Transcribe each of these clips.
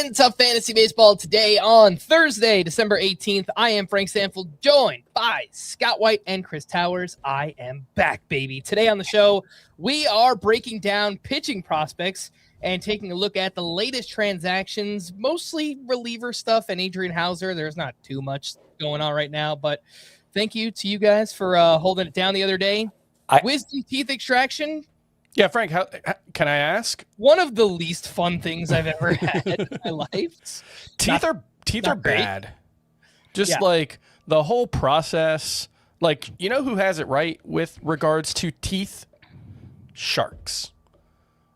Welcome to Fantasy Baseball today on Thursday, December 18th. I am Frank Stanfield, joined by Scott White and Chris Towers. I am back, baby. Today on the show, we are breaking down pitching prospects and taking a look at the latest transactions, mostly reliever stuff and Adrian Hauser. There's not too much going on right now, but thank you to you guys for holding it down the other day. Wisdom teeth extraction. Yeah, Frank, how can I ask? One of the least fun things I've ever had in my life. Teeth are bad. Just like the whole process. Like, you know who has it right with regards to teeth? Sharks.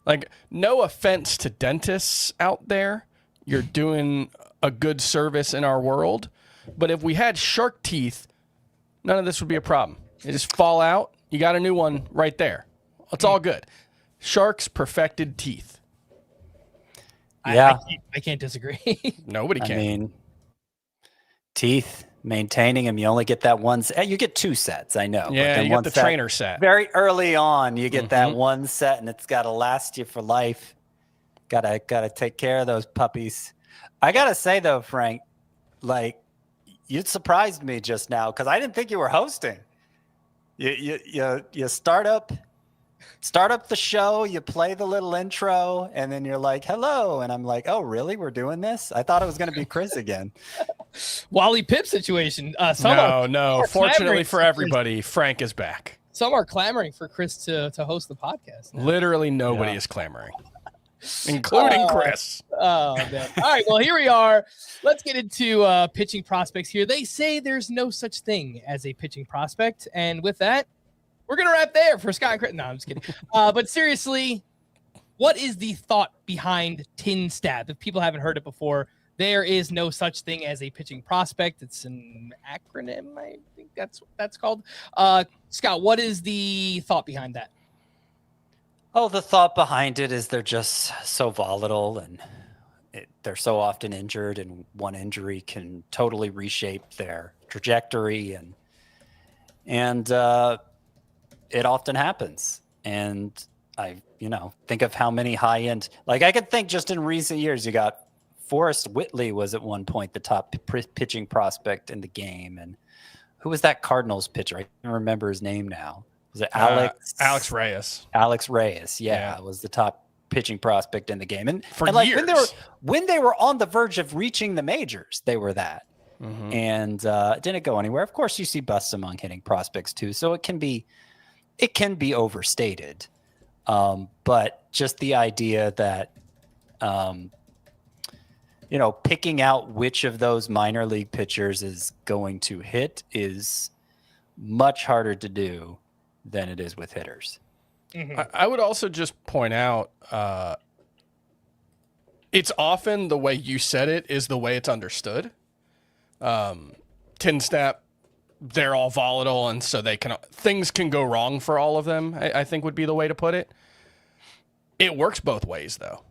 Like, no offense to dentists out there. You're doing a good service in our world. But if we had shark teeth, none of this would be a problem. They just fall out. You got a new one right there. It's all good. Sharks perfected teeth. Yeah. I can't disagree. Nobody can. I mean, teeth, maintaining them, you only get that one set. You get two sets, I know. Yeah, you get the trainer set. Very early on, you get that one set, and it's got to last you for life. Gotta take care of those puppies. I got to say, though, Frank, like, you surprised me just now because I didn't think you were hosting. You start up the show, you play the little intro, and then you're like, hello. And I'm like, oh, really? We're doing this? I thought it was going to be Chris again. Wally Pipp situation. No. Fortunately for everybody, Frank is back. Some are clamoring for Chris to host the podcast now. Literally nobody is clamoring, including Chris. Oh, man. All right, well, here we are. Let's get into pitching prospects here. They say there's no such thing as a pitching prospect. And with that, we're going to wrap there for Scott and Chris. No, I'm just kidding. But seriously, what is the thought behind TINSTAP? If people haven't heard it before, there is no such thing as a pitching prospect. It's an acronym, I think that's called. Scott, what is the thought behind that? Oh, the thought behind it is they're just so volatile and they're so often injured, and one injury can totally reshape their trajectory. And it often happens. And I think of how many high-end, like I could think just in recent years, you got Forrest Whitley was at one point the top pitching prospect in the game. And who was that Cardinals pitcher? I can't remember his name now. Was it Alex? Alex Reyes. Alex Reyes, yeah, was the top pitching prospect in the game. And like years. When they were on the verge of reaching the majors, they were that. And it didn't go anywhere. Of course, you see busts among hitting prospects too. So it can be overstated. But just the idea that, picking out which of those minor league pitchers is going to hit is much harder to do than it is with hitters. I would also just point out, it's often the way you said it is the way it's understood. TINSTAP, they're all volatile, and so things can go wrong for all of them, I think would be the way to put it. It works both ways, though.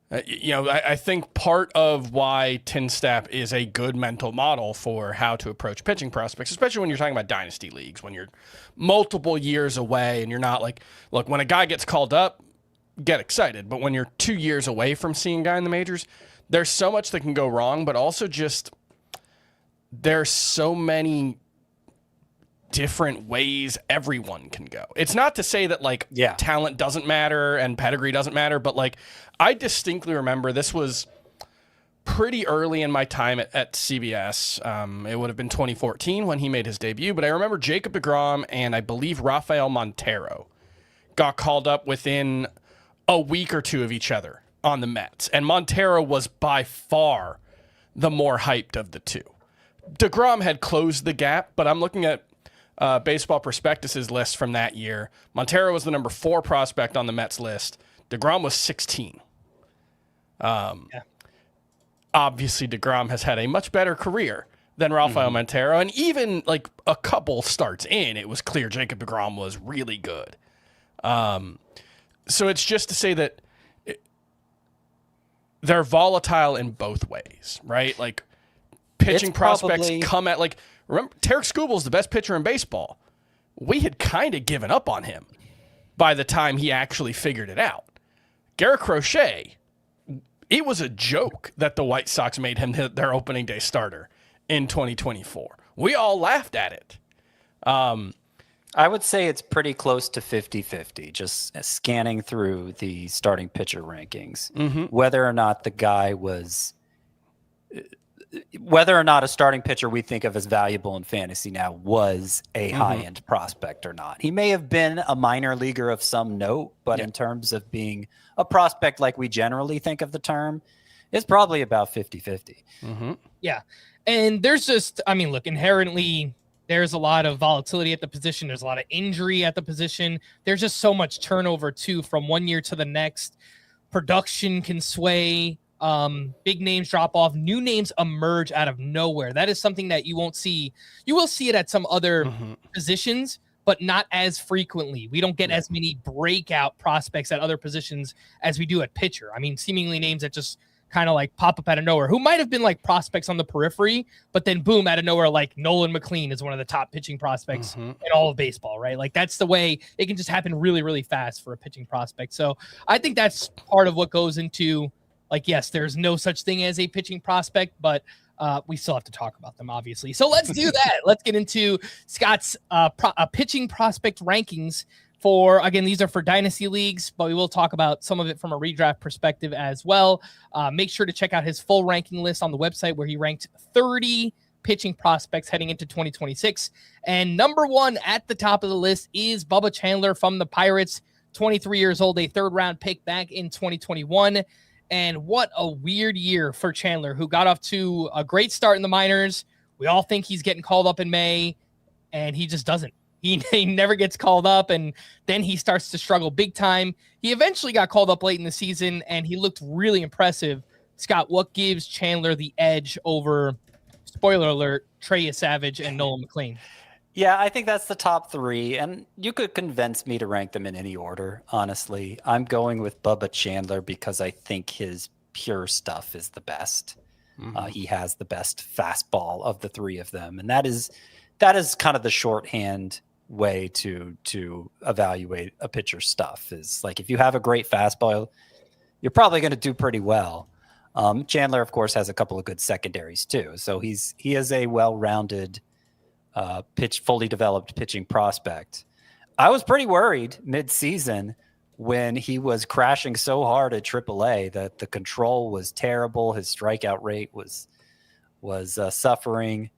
I think part of why TINSTAP is a good mental model for how to approach pitching prospects, especially when you're talking about dynasty leagues, when you're multiple years away and you're not like, look, when a guy gets called up, get excited. But when you're 2 years away from seeing a guy in the majors, there's so much that can go wrong, but also just there's so many different ways everyone can go. It's not to say that talent doesn't matter and pedigree doesn't matter, but I distinctly remember this was pretty early in my time at CBS. It would have been 2014 when he made his debut, but I remember Jacob deGrom and I believe Rafael Montero got called up within a week or two of each other on the Mets, and Montero was by far the more hyped of the two. deGrom had closed the gap, but I'm looking at Baseball Prospectus's list from that year. Montero was the number 4 prospect on the Mets list. deGrom was 16. Obviously, deGrom has had a much better career than Rafael Montero, and even a couple starts in, it was clear Jacob deGrom was really good. So it's just to say that they're volatile in both ways, right? Pitching prospects come at remember, Tarek Skubal's the best pitcher in baseball. We had kind of given up on him by the time he actually figured it out. Garrett Crochet it was a joke that the White Sox made him their opening day starter in 2024. We all laughed at it. I would say it's pretty close to 50-50, just scanning through the starting pitcher rankings. Whether or not the guy was, whether or not a starting pitcher we think of as valuable in fantasy now was a high-end prospect or not. He may have been a minor leaguer of some note, but in terms of being a prospect like we generally think of the term, it's probably about 50-50. Yeah. And there's just, I mean, look, inherently, there's a lot of volatility at the position. There's a lot of injury at the position. There's just so much turnover, too, from one year to the next. Production can sway. Big names drop off. New names emerge out of nowhere. That is something that you won't see. You will see it at some other positions, but not as frequently. We don't get as many breakout prospects at other positions as we do at pitcher. I mean, seemingly names that just kind of like pop up out of nowhere, who might have been like prospects on the periphery, but then boom, out of nowhere, like Nolan McLean is one of the top pitching prospects in all of baseball, right? Like that's the way it can just happen really, really fast for a pitching prospect. So I think that's part of what goes into, like, yes, there's no such thing as a pitching prospect, but we still have to talk about them, obviously. So let's do that. Let's get into Scott's pitching prospect rankings. For, again, these are for dynasty leagues, but we will talk about some of it from a redraft perspective as well. Make sure to check out his full ranking list on the website where he ranked 30 pitching prospects heading into 2026. And number one at the top of the list is Bubba Chandler from the Pirates, 23 years old, a third-round pick back in 2021. And what a weird year for Chandler, who got off to a great start in the minors. We all think he's getting called up in May, and he just doesn't. He never gets called up, and then he starts to struggle big time. He eventually got called up late in the season, and he looked really impressive. Scott, what gives Chandler the edge over, spoiler alert, Trey Yesavage and Nolan McLean? Yeah, I think that's the top three, and you could convince me to rank them in any order, honestly. I'm going with Bubba Chandler because I think his pure stuff is the best. He has the best fastball of the three of them, and that is kind of the shorthand way to evaluate a pitcher's stuff. Is like, if you have a great fastball, you're probably going to do pretty well. Chandler, of course, has a couple of good secondaries too. So he is a well-rounded fully developed pitching prospect. I was pretty worried mid-season when he was crashing so hard at AAA that the control was terrible. His strikeout rate was suffering.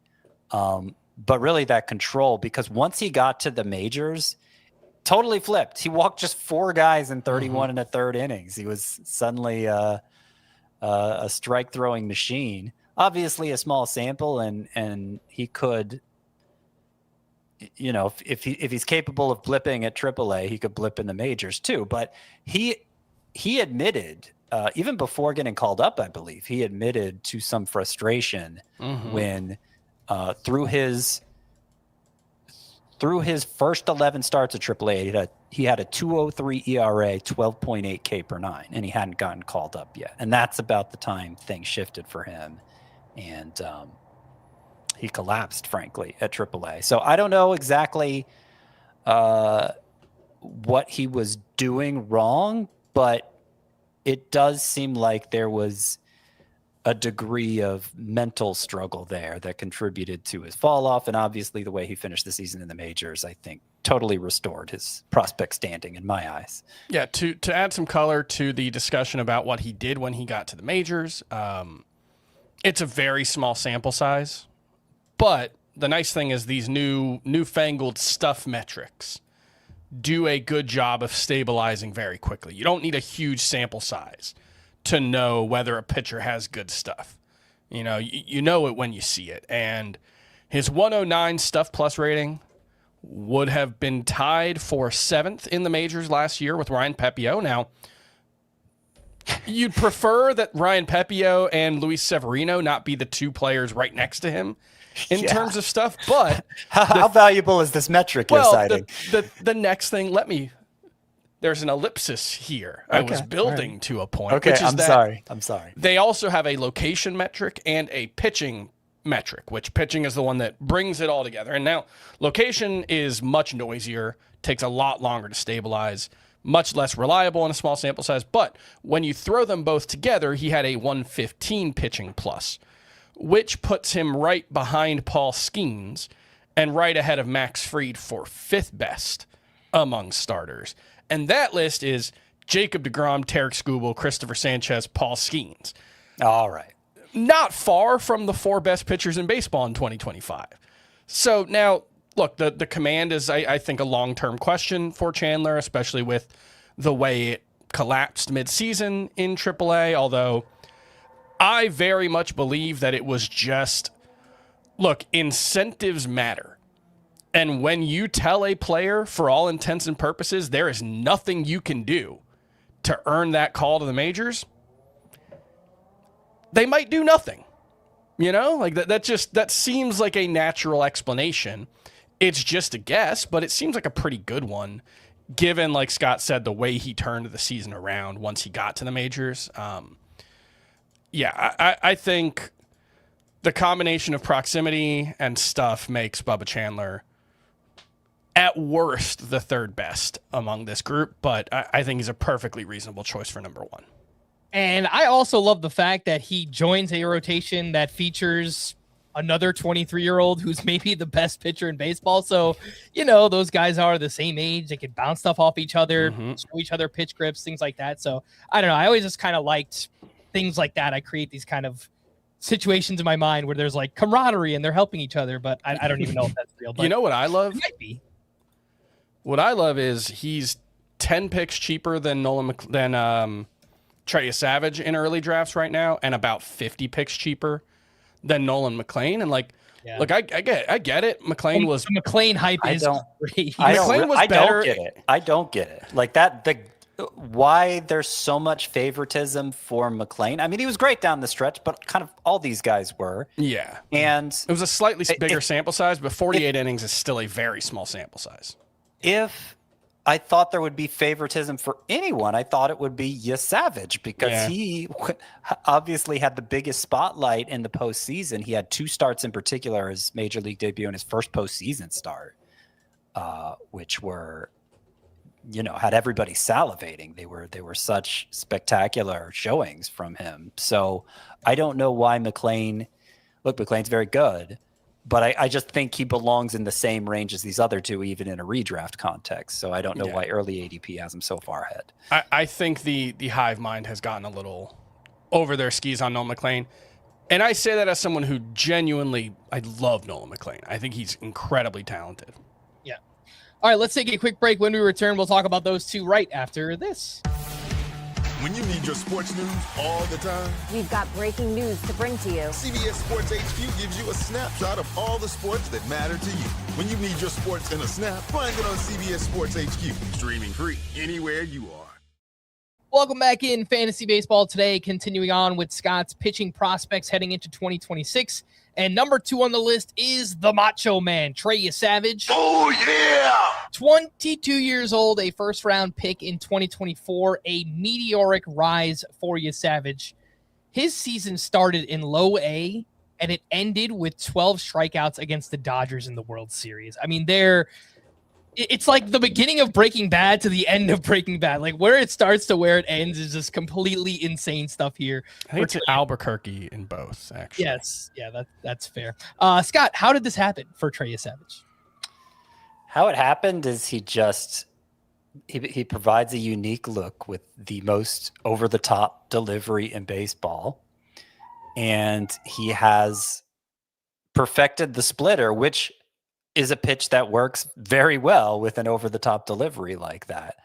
But really that control, because once he got to the majors, totally flipped. He walked just 4 guys in 31 and a third innings. He was suddenly a strike throwing machine. Obviously a small sample, and he could, you know, if he's capable of blipping at AAA, he could blip in the majors too. But he admitted, even before getting called up, I believe, he admitted to some frustration when through his first 11 starts at AAA, he had a 2.03 ERA, 12.8 K per 9, and he hadn't gotten called up yet. And that's about the time things shifted for him, and he collapsed, frankly, at AAA. So I don't know exactly what he was doing wrong, but it does seem like there was a degree of mental struggle there that contributed to his fall off. And obviously the way he finished the season in the majors, I think, totally restored his prospect standing in my eyes. Yeah. To add some color to the discussion about what he did when he got to the majors, it's a very small sample size, but the nice thing is these newfangled stuff metrics do a good job of stabilizing very quickly. You don't need a huge sample size to know whether a pitcher has good stuff. You know it when you see it. And his 109 stuff plus rating would have been tied for 7th in the majors last year with Ryan Pepiot. Now, you'd prefer that Ryan Pepiot and Luis Severino not be the 2 players right next to him in terms of stuff, but how valuable is this metric you're citing? The next thing, there's an ellipsis here. Okay, I was building to a point. Okay, which is I'm sorry. They also have a location metric and a pitching metric, which pitching is the one that brings it all together. And now location is much noisier, takes a lot longer to stabilize. much less reliable in a small sample size. But when you throw them both together, he had a 115 pitching plus, which puts him right behind Paul Skeens and right ahead of Max Fried for 5th best among starters. And that list is Jacob deGrom, Tarek Skubal, Christopher Sanchez, Paul Skeens. All right. Not far from the 4 best pitchers in baseball in 2025. So now, look, the command is, I think, a long-term question for Chandler, especially with the way it collapsed midseason in AAA, although I very much believe that it was just, look, incentives matter. And when you tell a player, for all intents and purposes, there is nothing you can do to earn that call to the majors, they might do nothing. You know, like that seems like a natural explanation. It's just a guess, but it seems like a pretty good one, given, like Scott said, the way he turned the season around once he got to the majors. I think the combination of proximity and stuff makes Bubba Chandler, at worst, the 3rd best among this group, but I think he's a perfectly reasonable choice for number 1. And I also love the fact that he joins a rotation that features another 23-year-old who's maybe the best pitcher in baseball. So, you know, those guys are the same age. They can bounce stuff off each other, show each other pitch grips, things like that. So, I don't know. I always just kind of liked things like that. I create these kind of situations in my mind where there's like camaraderie and they're helping each other, but I don't even know if that's real. But you know what I love? It might be. What I love is he's 10 picks cheaper than Trey Yesavage in early drafts right now, and about 50 picks cheaper than Nolan McLean. And look, I get it. McLean was the McLean hype is great. I don't get it. Like that, why there's so much favoritism for McLean. I mean, he was great down the stretch, but kind of all these guys were. Yeah. And it was a slightly bigger sample size, but 48 innings is still a very small sample size. If I thought there would be favoritism for anyone, I thought it would be Yesavage, because he obviously had the biggest spotlight in the postseason. He had 2 starts in particular, his major league debut and his first postseason start, which were, you know, had everybody salivating. They were such spectacular showings from him. So I don't know why McLean's very good, but I just think he belongs in the same range as these other 2, even in a redraft context. So I don't know why early ADP has him so far ahead. I think the hive mind has gotten a little over their skis on Nolan McLean. And I say that as someone who genuinely, I love Nolan McLean. I think he's incredibly talented. Yeah. All right, let's take a quick break. When we return, we'll talk about those 2 right after this. When you need your sports news all the time, we've got breaking news to bring to you. CBS Sports HQ gives you a snapshot of all the sports that matter to you. When you need your sports in a snap, find it on CBS Sports HQ, streaming free anywhere you are. Welcome back in Fantasy Baseball today, continuing on with Scott's pitching prospects heading into 2026. And number 2 on the list is the Macho Man, Trey Yesavage. Oh, yeah! 22 years old, a first-round pick in 2024, a meteoric rise for Yesavage. His season started in low A, and it ended with 12 strikeouts against the Dodgers in the World Series. I mean, it's like the beginning of Breaking Bad to the end of Breaking Bad. Like, where it starts to where it ends is just completely insane stuff here. I think it's Albuquerque in both, actually. Yes. Yeah, that's fair. Scott, how did this happen for Trey Yesavage? How it happened is he provides a unique look with the most over-the-top delivery in baseball. And he has perfected the splitter, which is a pitch that works very well with an over-the-top delivery like that.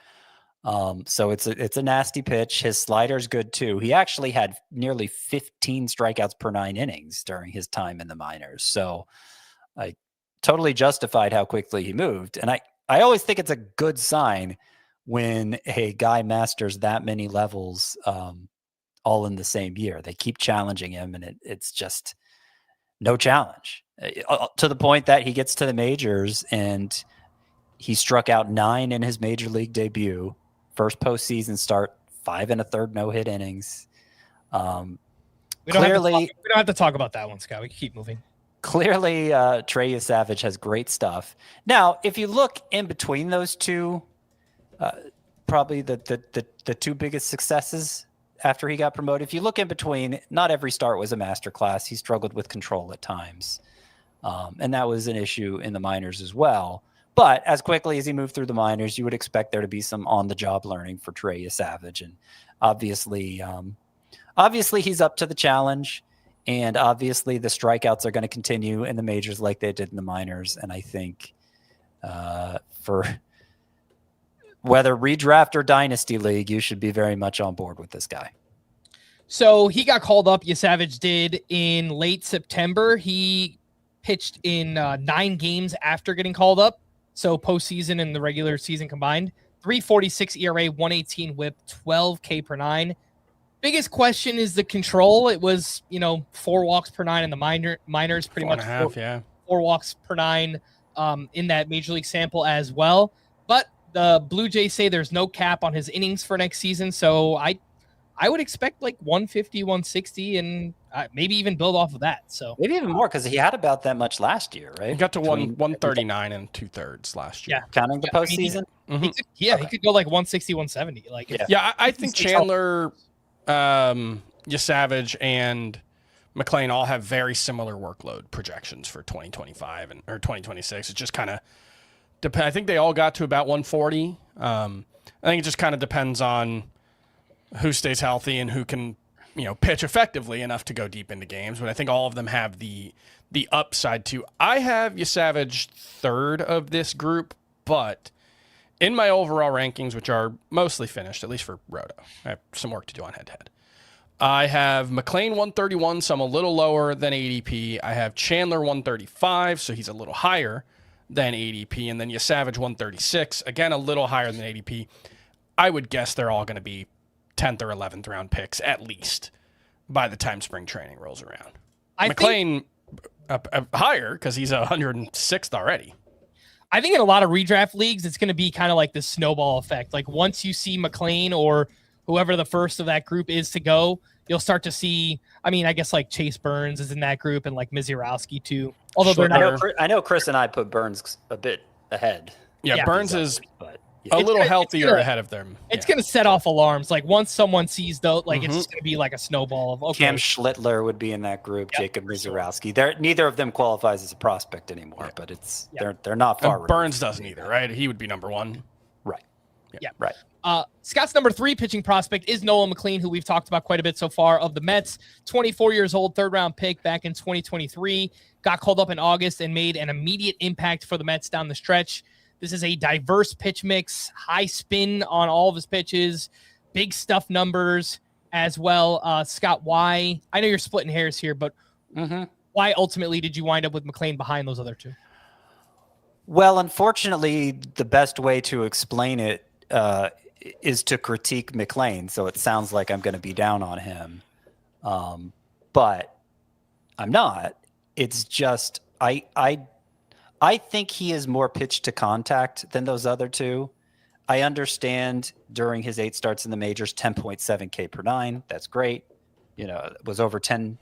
So it's a nasty pitch. His slider's good too. He actually had nearly 15 strikeouts per 9 innings during his time in the minors. So I totally justified how quickly he moved. And I always think it's a good sign when a guy masters that many levels all in the same year. They keep challenging him, and it's just no challenge. To the point that he gets to the majors and he struck out 9 in his major league debut, first postseason start, 5 1/3 no-hit innings. We don't have to talk about that one, Scott. We can keep moving. Clearly, Trey Yesavage has great stuff. Now, if you look in between those 2, probably the two biggest successes after he got promoted. If you look in between, not every start was a masterclass. He struggled with control at times. And that was an issue in the minors as well. But as quickly as he moved through the minors, you would expect there to be some on-the-job learning for Trey Yesavage. And obviously he's up to the challenge. And obviously the strikeouts are going to continue in the majors like they did in the minors. And I think for whether redraft or dynasty league, you should be very much on board with this guy. So he got called up. Yesavage did in late September. He pitched in 9 games after getting called up. So postseason and the regular season combined, 3.46 ERA, 118 WHIP, 12 K per 9. Biggest question is the control. It was 4 walks per 9 in the minors, pretty much 4 walks per 9 in that major league sample as well. But the Blue Jays say there's no cap on his innings for next season, so I would expect like 150, 160, and maybe even build off of that. So maybe even more because he had about that much last year, right? He got to 139 and 2/3 last year. Yeah, counting the postseason. He could go like 160, 170. I think Chandler, Yesavage, and McLean all have very similar workload projections for 2025 or 2026. It just kind of depends. I think they all got to about 140. I think it just kind of depends on who stays healthy and who can, pitch effectively enough to go deep into games. But I think all of them have the upside too. I have Yesavage third of this group, but in my overall rankings, which are mostly finished, at least for Roto, I have some work to do on head-to-head. I have McLean 131, so I'm a little lower than ADP. I have Chandler 135, so he's a little higher than ADP. And then Yesavage 136, again, a little higher than ADP. I would guess they're all going to be 10th or 11th round picks at least by the time spring training rolls around. McLean higher because he's 106th already. I think in a lot of redraft leagues, it's going to be kind of like the snowball effect. Like once you see McLean or whoever the first of that group is to go, you'll start to see, I guess like Chase Burns is in that group and like Mizurowski too. Although they're not. I know Chris and I put Burns a bit ahead. Yeah. Burns is a little healthier ahead of them. It's going to set off alarms. Like once someone sees those, it's just going to be like a snowball of okay. Cam Schlittler would be in that group. Yep. Jacob Mizurowski. Neither of them qualifies as a prospect anymore, but they're not far. Burns doesn't either, right? He would be number 1. Right. Yeah. Right. Scott's number 3 pitching prospect is Nolan McLean, who we've talked about quite a bit so far of the Mets. 24 years old, 3rd-round pick back in 2023. Got called up in August and made an immediate impact for the Mets down the stretch. This is a diverse pitch mix, high spin on all of his pitches, big stuff numbers as well. Scott, why? I know you're splitting hairs here, but why ultimately did you wind up with McLean behind those other 2? Well, unfortunately, the best way to explain it is to critique McLean. So it sounds like I'm going to be down on him. But I'm not. It's just I think he is more pitch to contact than those other 2. I understand during his 8 starts in the majors, 10.7 K per 9. That's great. It was over 10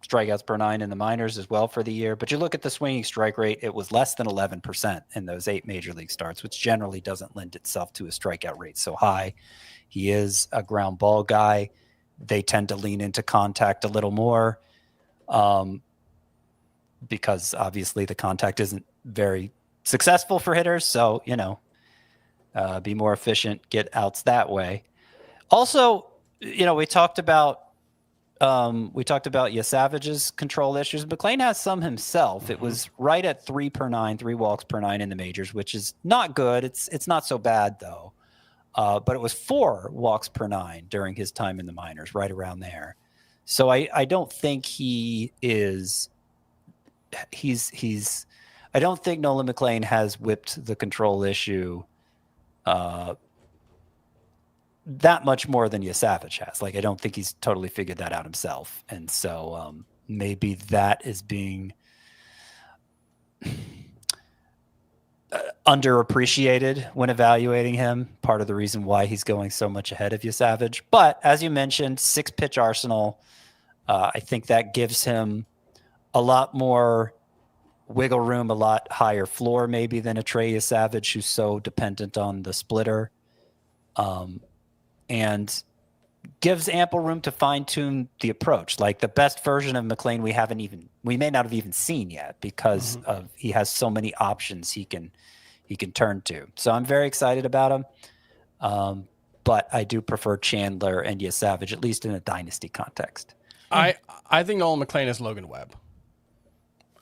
strikeouts per 9 in the minors as well for the year. But you look at the swinging strike rate, it was less than 11% in those 8 major league starts, which generally doesn't lend itself to a strikeout rate so high. He is a ground ball guy. They tend to lean into contact a little more because obviously the contact isn't very successful for hitters. So, be more efficient, get outs that way. Also, we talked about Yesavage's control issues. McLean has some himself. It was right at 3 per 9, 3 walks per 9 in the majors, which is not good. It's not so bad though. But it was 4 walks per 9 during his time in the minors, right around there. So I don't think I don't think Nolan McLean has whipped the control issue that much more than Yesavage has. I don't think he's totally figured that out himself. And so maybe that is being underappreciated when evaluating him. Part of the reason why he's going so much ahead of Yesavage. But as you mentioned, 6-pitch arsenal. I think that gives him a lot more wiggle room, a lot higher floor maybe than a Trey Yesavage, who's so dependent on the splitter. and gives ample room to fine-tune the approach. Like the best version of McLean we may not have even seen yet because of he has so many options he can turn to. So I'm very excited about him. But I do prefer Chandler and Yesavage, at least in a dynasty context. I think Nolan McLean is Logan Webb.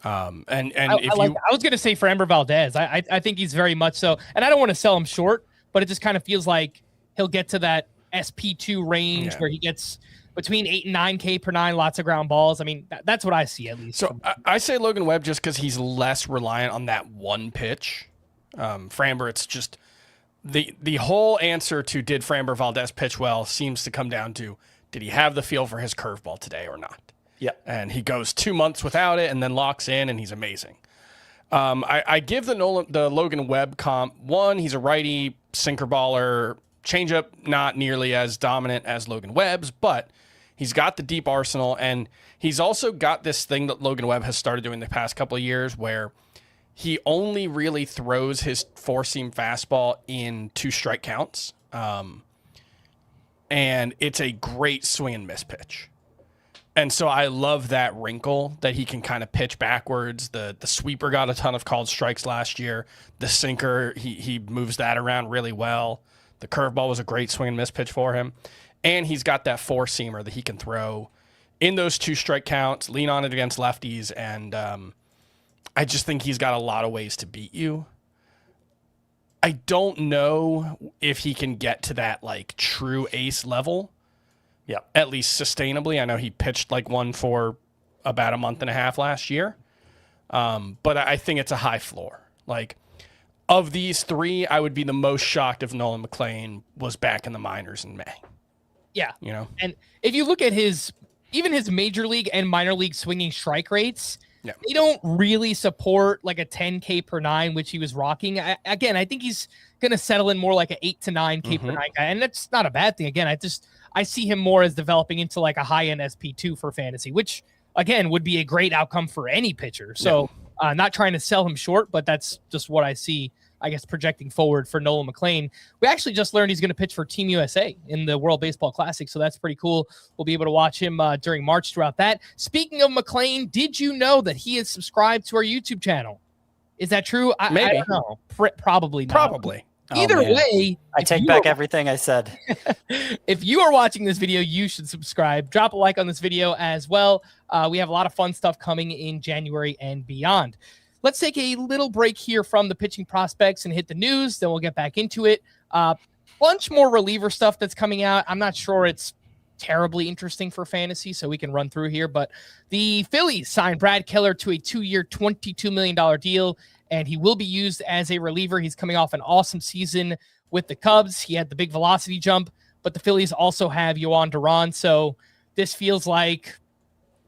I was going to say Framber Valdez. I think he's very much so, and I don't want to sell him short, but it just kind of feels like he'll get to that SP2 range where he gets between 8 and 9K per 9, lots of ground balls. I mean, that's what I see at least. So I say Logan Webb just because he's less reliant on that one pitch. Framber, it's just the whole answer to did Framber Valdez pitch well seems to come down to did he have the feel for his curveball today or not? Yeah. And he goes 2 months without it and then locks in and he's amazing. I give the Logan Webb comp. One, he's a righty sinker baller, changeup not nearly as dominant as Logan Webb's, but he's got the deep arsenal, and he's also got this thing that Logan Webb has started doing the past couple of years where he only really throws his four-seam fastball in 2 strike counts, and it's a great swing and miss pitch. And so I love that wrinkle that he can kind of pitch backwards. The sweeper got a ton of called strikes last year. The sinker, he moves that around really well. The curveball was a great swing and miss pitch for him. And he's got that four-seamer that he can throw in those 2 strike counts, lean on it against lefties, and I just think he's got a lot of ways to beat you. I don't know if he can get to that like true ace level. Yeah. At least sustainably. I know he pitched like one for about a month and a half last year. But I think it's a high floor. Like, of these 3, I would be the most shocked if Nolan McLean was back in the minors in May. Yeah. You know? And if you look at even his major league and minor league swinging strike rates, they don't really support like a 10K per 9, which he was rocking. I think he's going to settle in more like an 8 to 9K per 9 guy. And that's not a bad thing. Again, I see him more as developing into like a high-end SP2 for fantasy, which, again, would be a great outcome for any pitcher. So not trying to sell him short, but that's just what I see, I guess, projecting forward for Nolan McLean. We actually just learned he's going to pitch for Team USA in the World Baseball Classic, so that's pretty cool. We'll be able to watch him during March throughout that. Speaking of McLean, did you know that he is subscribed to our YouTube channel? Is that true? Maybe. I don't know. Probably not. Probably. Either way, I take back everything I said. If you are watching this video, you should subscribe. Drop a like on this video as well. We have a lot of fun stuff coming in January and beyond. Let's take a little break here from the pitching prospects and hit the news. Then we'll get back into it. Bunch more reliever stuff that's coming out. I'm not sure it's terribly interesting for fantasy, so we can run through here. But the Phillies signed Brad Keller to a 2-year, $22 million deal, and he will be used as a reliever. He's coming off an awesome season with the Cubs. He had the big velocity jump, but the Phillies also have Yohan Duran. So this feels like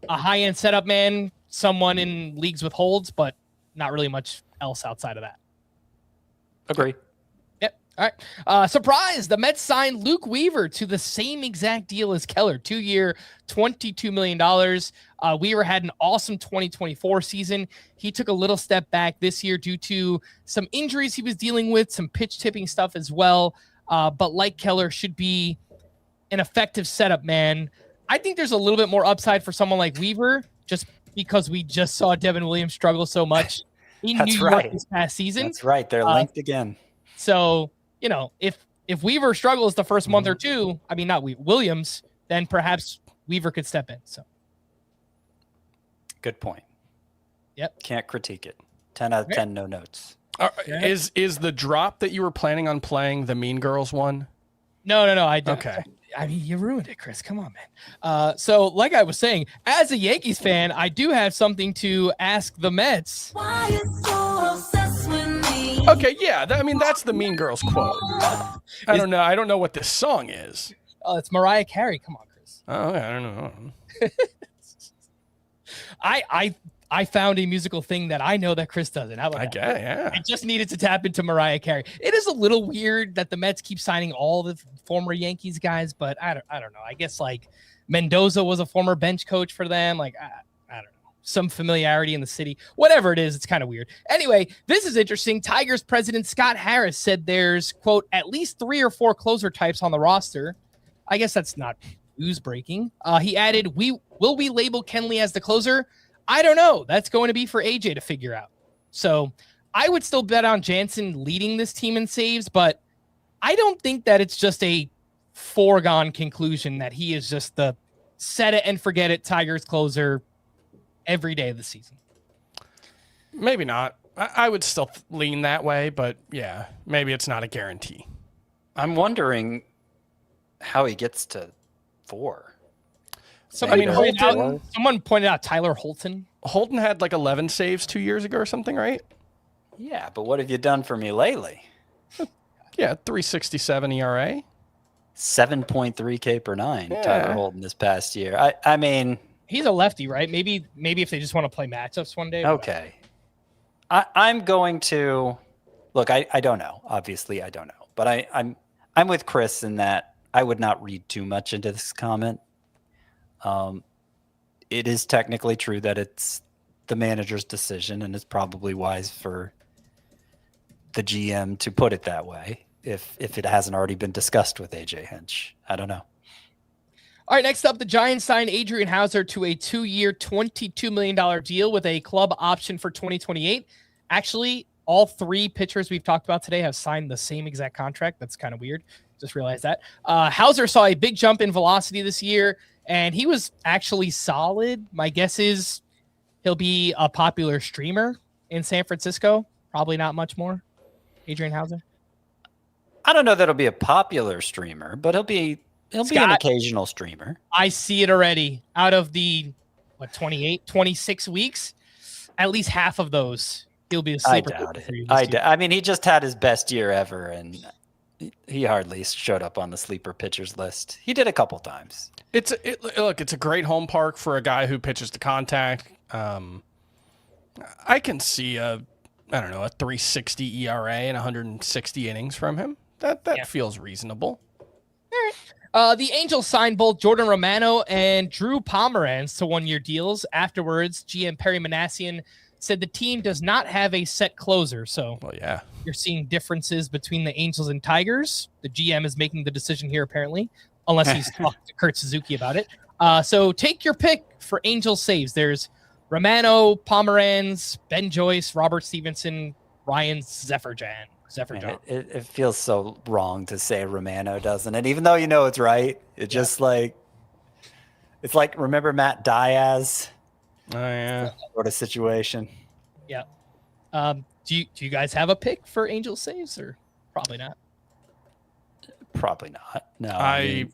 a high-end setup man, someone in leagues with holds, but not really much else outside of that. Agree. Yep. All right. Surprise! The Mets signed Luke Weaver to the same exact deal as Keller, 2-year, $22 million. Weaver had an awesome 2024 season. He took a little step back this year due to some injuries he was dealing with, some pitch tipping stuff as well. But like Keller, should be an effective setup man. I think there's a little bit more upside for someone like Weaver, just because we just saw Devin Williams struggle so much in New York this past season. That's right. They're linked again. So, you know, if Weaver struggles the first month or two, I mean, not Williams, then perhaps Weaver could step in. So, good point. Yep. Can't critique it. 10 out of 10, no notes. Is the drop that you were planning on playing the Mean Girls one? No. I don't. Okay. I mean, you ruined it, Chris. Come on, man. So, like I was saying, as a Yankees fan, I do have something to ask the Mets. Why you so obsessed with me? Okay, yeah. I mean, that's the Mean Girls quote. I don't know. I don't know what this song is. Oh, it's Mariah Carey. Come on, Chris. Oh, I don't know. I found a musical thing that I know that Chris doesn't. How about I that? get it, yeah. I just needed to tap into Mariah Carey. It is a little weird that the Mets keep signing all the former Yankees guys, but I don't know. I guess like Mendoza was a former bench coach for them. Like I don't know. some familiarity in the city. Whatever it is, it's kind of weird. Anyway, this is interesting. Tigers president Scott Harris said there's, quote, at least 3 or 4 closer types on the roster. I guess that's not news breaking. He added, will we label Kenley as the closer? I don't know. That's going to be for AJ to figure out. So I would still bet on Jansen leading this team in saves, but I don't think that it's just a foregone conclusion that he is just the set it and forget it Tigers closer every day of the season. Maybe not. I would still lean that way, but yeah, maybe it's not a guarantee. I'm wondering how he gets to 4. Someone pointed out Tyler Holton. Holton had like 11 saves 2 years ago or something, right? Yeah, but what have you done for me lately? Yeah, 3.67 ERA. 7.3 K per 9, Tyler Holton this past year. I mean, he's a lefty, right? Maybe if they just want to play matchups one day. Okay. I'm going to look. I don't know. Obviously, I don't know. But I'm with Chris in that I would not read too much into this comment. It is technically true that it's the manager's decision, and it's probably wise for the GM to put it that way if it hasn't already been discussed with AJ Hinch. I don't know. All right, next up, the Giants signed Adrian Hauser to a 2-year, $22 million deal with a club option for 2028. Actually, all 3 pitchers we've talked about today have signed the same exact contract. That's kind of weird. Just realized that. Hauser saw a big jump in velocity this year, and he was actually solid. My guess is he'll be a popular streamer in San Francisco. Probably not much more. Adrian Hauser. I don't know that he'll be a popular streamer, but he'll be an occasional streamer. I see it already. Out of the 26 weeks, at least half of those he'll be a sleeper. I doubt it. I mean, he just had his best year ever, and he hardly showed up on the sleeper pitchers list. He did a couple times. It's a great home park for a guy who pitches to contact. I can see a 3.60 ERA and 160 innings from him. That feels reasonable. All right. The Angels signed both Jordan Romano and Drew Pomeranz to 1-year deals. Afterwards, GM Perry Manassian said the team does not have a set closer. So you're seeing differences between the Angels and Tigers. The GM is making the decision here, apparently, unless he's talked to Kurt Suzuki about it. So take your pick for Angels saves. There's Romano, Pomeranz, Ben Joyce, Robert Stevenson, Ryan Zefferjan. It feels so wrong to say Romano, doesn't it? Even though you know it's right. It's just like, it's like, remember Matt Diaz? Oh, yeah. Sort of situation. Yeah. Do you guys have a pick for Angel saves, or probably not? Probably not. No. I mean,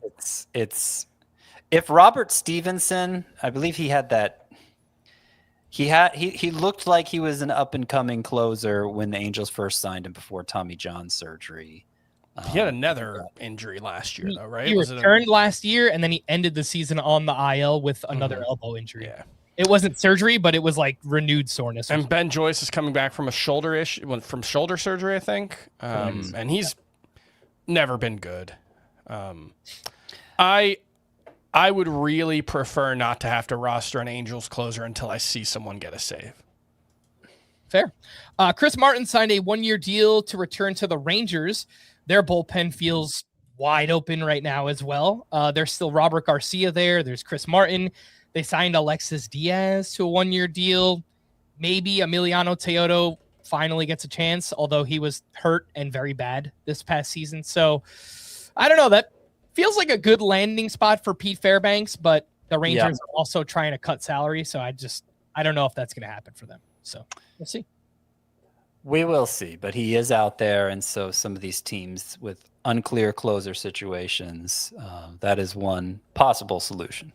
it's if Robert Stevenson, I believe he had that. He looked like he was an up and coming closer when the Angels first signed him before Tommy John surgery. He had another injury last year, though, right? He returned last year, and then he ended the season on the IL with another elbow injury. Yeah. It wasn't surgery, but it was like renewed soreness. And Ben Joyce is coming back from shoulder surgery, I think. And he's never been good. I would really prefer not to have to roster an Angels closer until I see someone get a save. Fair. Chris Martin signed a 1-year deal to return to the Rangers. Their bullpen feels wide open right now as well. There's still Robert Garcia there. There's Chris Martin. They signed Alexis Diaz to a 1-year deal. Maybe Emiliano Teodo finally gets a chance, although he was hurt and very bad this past season. So I don't know. That feels like a good landing spot for Pete Fairbanks, but the Rangers are also trying to cut salary. So I don't know if that's going to happen for them. So we'll see. We will see, but he is out there. And so some of these teams with unclear closer situations, that is one possible solution.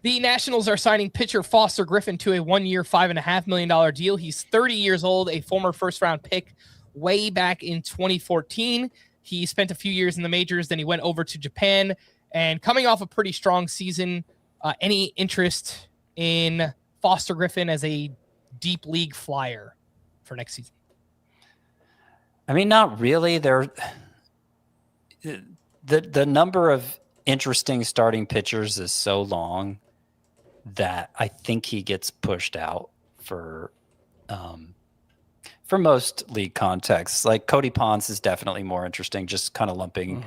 The Nationals are signing pitcher Foster Griffin to a 1-year, $5.5 million deal. He's 30 years old, a former first-round pick way back in 2014. He spent a few years in the majors, then he went over to Japan. And coming off a pretty strong season, any interest in Foster Griffin as a deep league flyer for next season? I mean, not really. The number of interesting starting pitchers is so long that I think he gets pushed out for most league contexts. Like Cody Ponce is definitely more interesting, just kind of lumping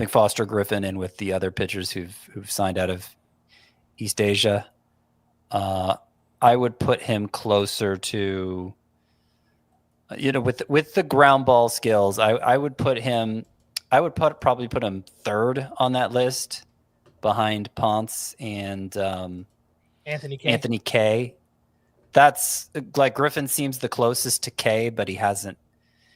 Foster Griffin in with the other pitchers who've signed out of East Asia. I would put him closer to, with the ground ball skills. I would put him. Probably put him third on that list, behind Ponce and Anthony Kay. That's like Griffin seems the closest to Kay, but he hasn't.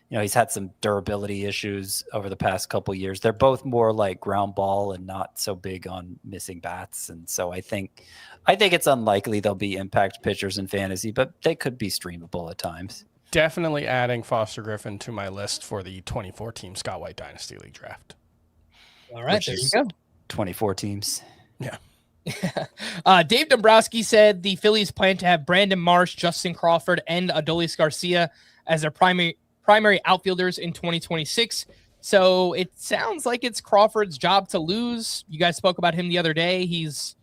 He's had some durability issues over the past couple years. They're both more like ground ball and not so big on missing bats. And so I think it's unlikely they'll be impact pitchers in fantasy, but they could be streamable at times. Definitely adding Foster Griffin to my list for the 24 team Scott White Dynasty League draft. All right, there you go. 24 teams. Yeah. Dave Dombrowski said the Phillies plan to have Brandon Marsh, Justin Crawford, and Adolis Garcia as their primary outfielders in 2026. So it sounds like it's Crawford's job to lose. You guys spoke about him the other day. He's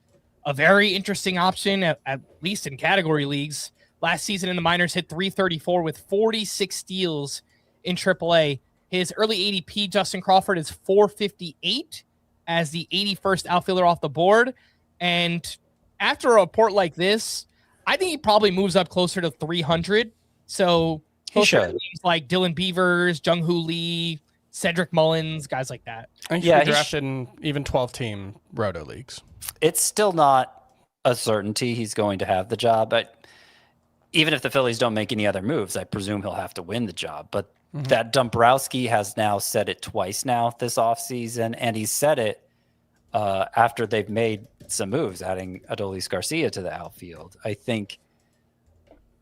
a very interesting option, at least in category leagues. Last season in the minors, hit .334 with 46 steals in AAA. His early ADP, Justin Crawford, is .458 as the 81st outfielder off the board. And after a report like this, I think he probably moves up closer to 300. So he should. Names like Dylan Beavers, Jung-Hoo Lee, Cedric Mullins, guys like that. I think he drafted in even 12-team roto leagues. It's still not a certainty he's going to have the job, but even if the Phillies don't make any other moves, I presume he'll have to win the job. But that Dombrowski has now said it twice now this offseason, and he said it after they've made some moves, adding Adolis Garcia to the outfield. I think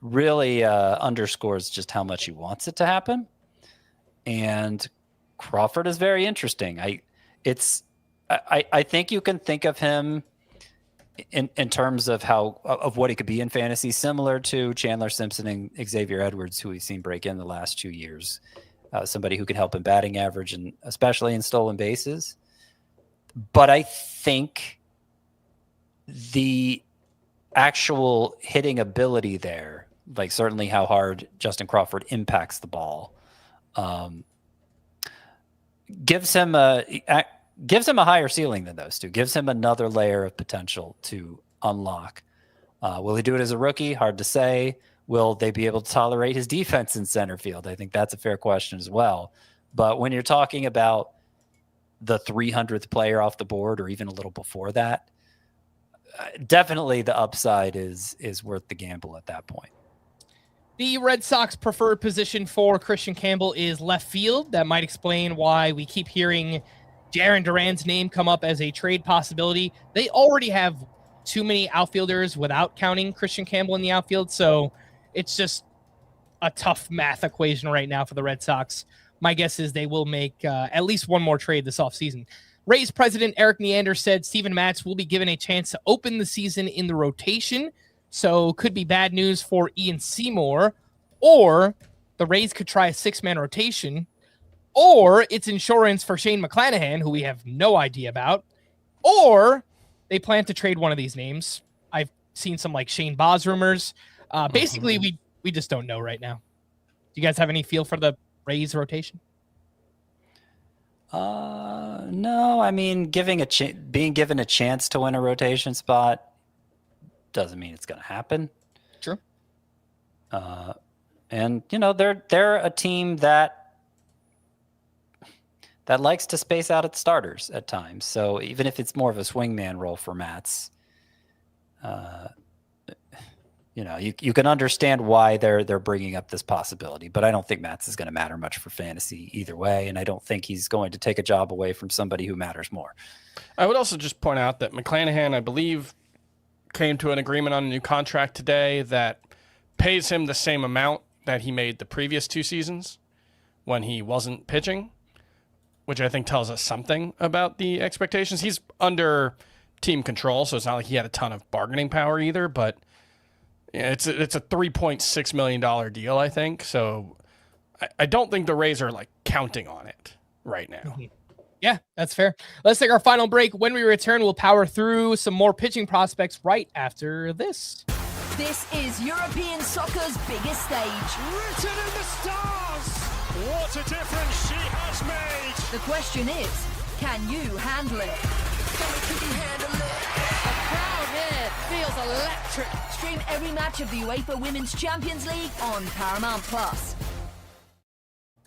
really underscores just how much he wants it to happen. And Crawford is very interesting. I think you can think of him in terms of what he could be in fantasy, similar to Chandler Simpson and Xavier Edwards, who we've seen break in the last 2 years. Somebody who can help in batting average and especially in stolen bases. But I think the actual hitting ability there, like certainly how hard Justin Crawford impacts the ball, gives him a higher ceiling than those two, gives him another layer of potential to unlock. Will he do it as a rookie? Hard to say. Will they be able to tolerate his defense in center field? I think that's a fair question as well. But when you're talking about the 300th player off the board, or even a little before that, definitely the upside is worth the gamble at that point. The Red Sox preferred position for Christian Campbell is left field. That might explain why we keep hearing Jarren Duran's name come up as a trade possibility. They already have too many outfielders without counting Christian Campbell in the outfield, so it's just a tough math equation right now for the Red Sox. My guess is they will make at least one more trade this offseason. Rays president Eric Neander said Steven Matz will be given a chance to open the season in the rotation, so could be bad news for Ian Seymour, or the Rays could try a six-man rotation, or it's insurance for Shane McClanahan, who we have no idea about, or they plan to trade one of these names. I've seen some like Shane Boz rumors. Basically, we just don't know right now. Do you guys have any feel for the Rays rotation? No, I mean, being given a chance to win a rotation spot doesn't mean it's going to happen. True. And they're a team that likes to space out its starters at times. So even if it's more of a swingman role for Matz, you can understand why they're bringing up this possibility. But I don't think Matz is going to matter much for fantasy either way, and I don't think he's going to take a job away from somebody who matters more. I would also just point out that McClanahan, I believe, came to an agreement on a new contract today that pays him the same amount that he made the previous 2 seasons when he wasn't pitching, which I think tells us something about the expectations. He's under team control, so it's not like he had a ton of bargaining power either, but it's a $3.6 million deal, I think. So I don't think the Rays are like counting on it right now. Yeah, that's fair. Let's take our final break. When we return, we'll power through some more pitching prospects right after this. This is European soccer's biggest stage. Written in the stars. What a difference she has made. The question is, can you handle it? Can you handle it? The crowd here feels electric. Stream every match of the UEFA Women's Champions League on Paramount Plus.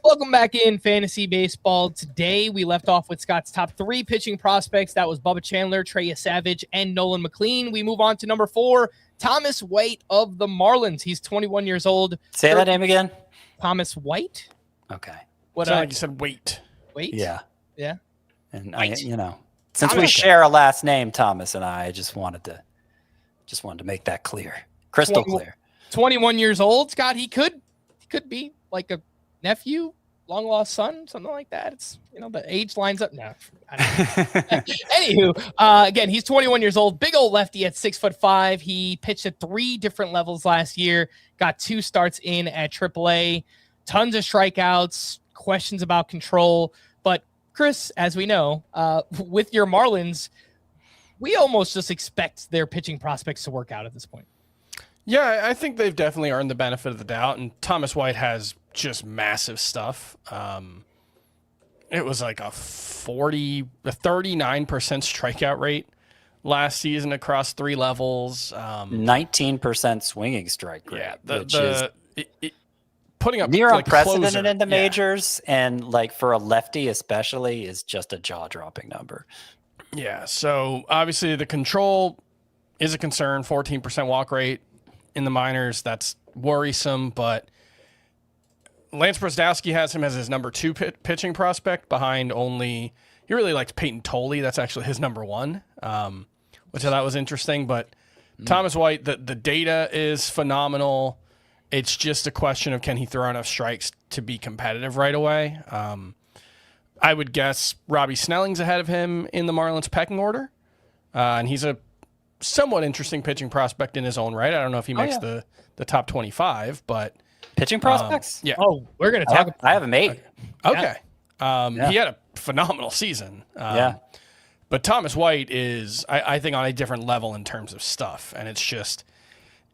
Welcome back in Fantasy Baseball. Today, we left off with Scott's top 3 pitching prospects. That was Bubba Chandler, Trey Yesavage, and Nolan McLean. We move on to number 4, Thomas White of the Marlins. He's 21 years old. Say that name again. Thomas White? Okay. What? Sounded like you said wait. Wait? Yeah. Yeah. And White. since we share a last name, Thomas and I just wanted to make that clear. Crystal clear. 21 years old, Scott. He could be like a nephew, long lost son, something like that. It's the age lines up. No, I don't know. Anywho, again, he's 21 years old, big old lefty at 6'5". He pitched at 3 different levels last year. Got 2 starts in at AAA. Tons of strikeouts. Questions about control. But Chris, as we know, with your Marlins, we almost just expect their pitching prospects to work out at this point. Yeah, I think they've definitely earned the benefit of the doubt, and Thomas White has just massive stuff. It was like a 39% strikeout rate last season across 3 levels. 19% swinging strike rate. Yeah, putting up near like unprecedented closer. in the majors, and like for a lefty especially, is just a jaw-dropping number. Yeah, so obviously the control is a concern. 14% walk rate in the minors. That's worrisome, but Lance Brzdowski has him as his number 2 pitching prospect behind only, he really likes Payton Tolle. That's actually his number 1, which I thought was interesting. But Thomas White, the data is phenomenal. It's just a question of can he throw enough strikes to be competitive right away. I would guess Robby Snelling's ahead of him in the Marlins pecking order. And he's a somewhat interesting pitching prospect in his own right. I don't know if he makes the top 25, but pitching prospects. Yeah. Oh, we're going to talk. I have him 8. Okay. He had a phenomenal season. But Thomas White is, I think, on a different level in terms of stuff. And it's just,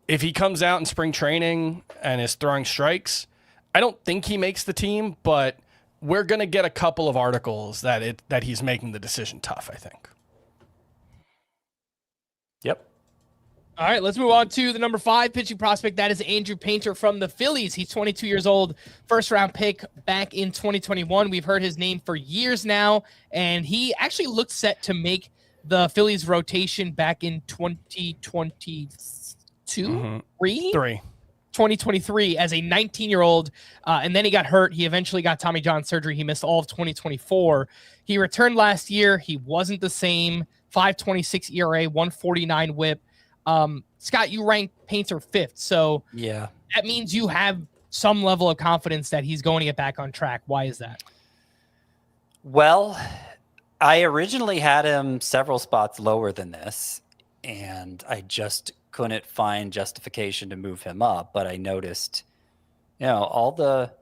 if he comes out in spring training and is throwing strikes, I don't think he makes the team, but we're going to get a couple of articles that he's making the decision tough, I think. Yep. All right, let's move on to the number 5 pitching prospect. That is Andrew Painter from the Phillies. He's 22 years old, first-round pick back in 2021. We've heard his name for years now, and he actually looked set to make the Phillies rotation back in 2022, 2023 as a 19-year-old, and then he got hurt. He eventually got Tommy John surgery. He missed all of 2024. He returned last year. He wasn't the same. 5.26 ERA, 149 WHIP. Scott, you ranked Painter 5th, so yeah, that means you have some level of confidence that he's going to get back on track. Why is that? Well, I originally had him several spots lower than this, and I just couldn't find justification to move him up. But I noticed, all the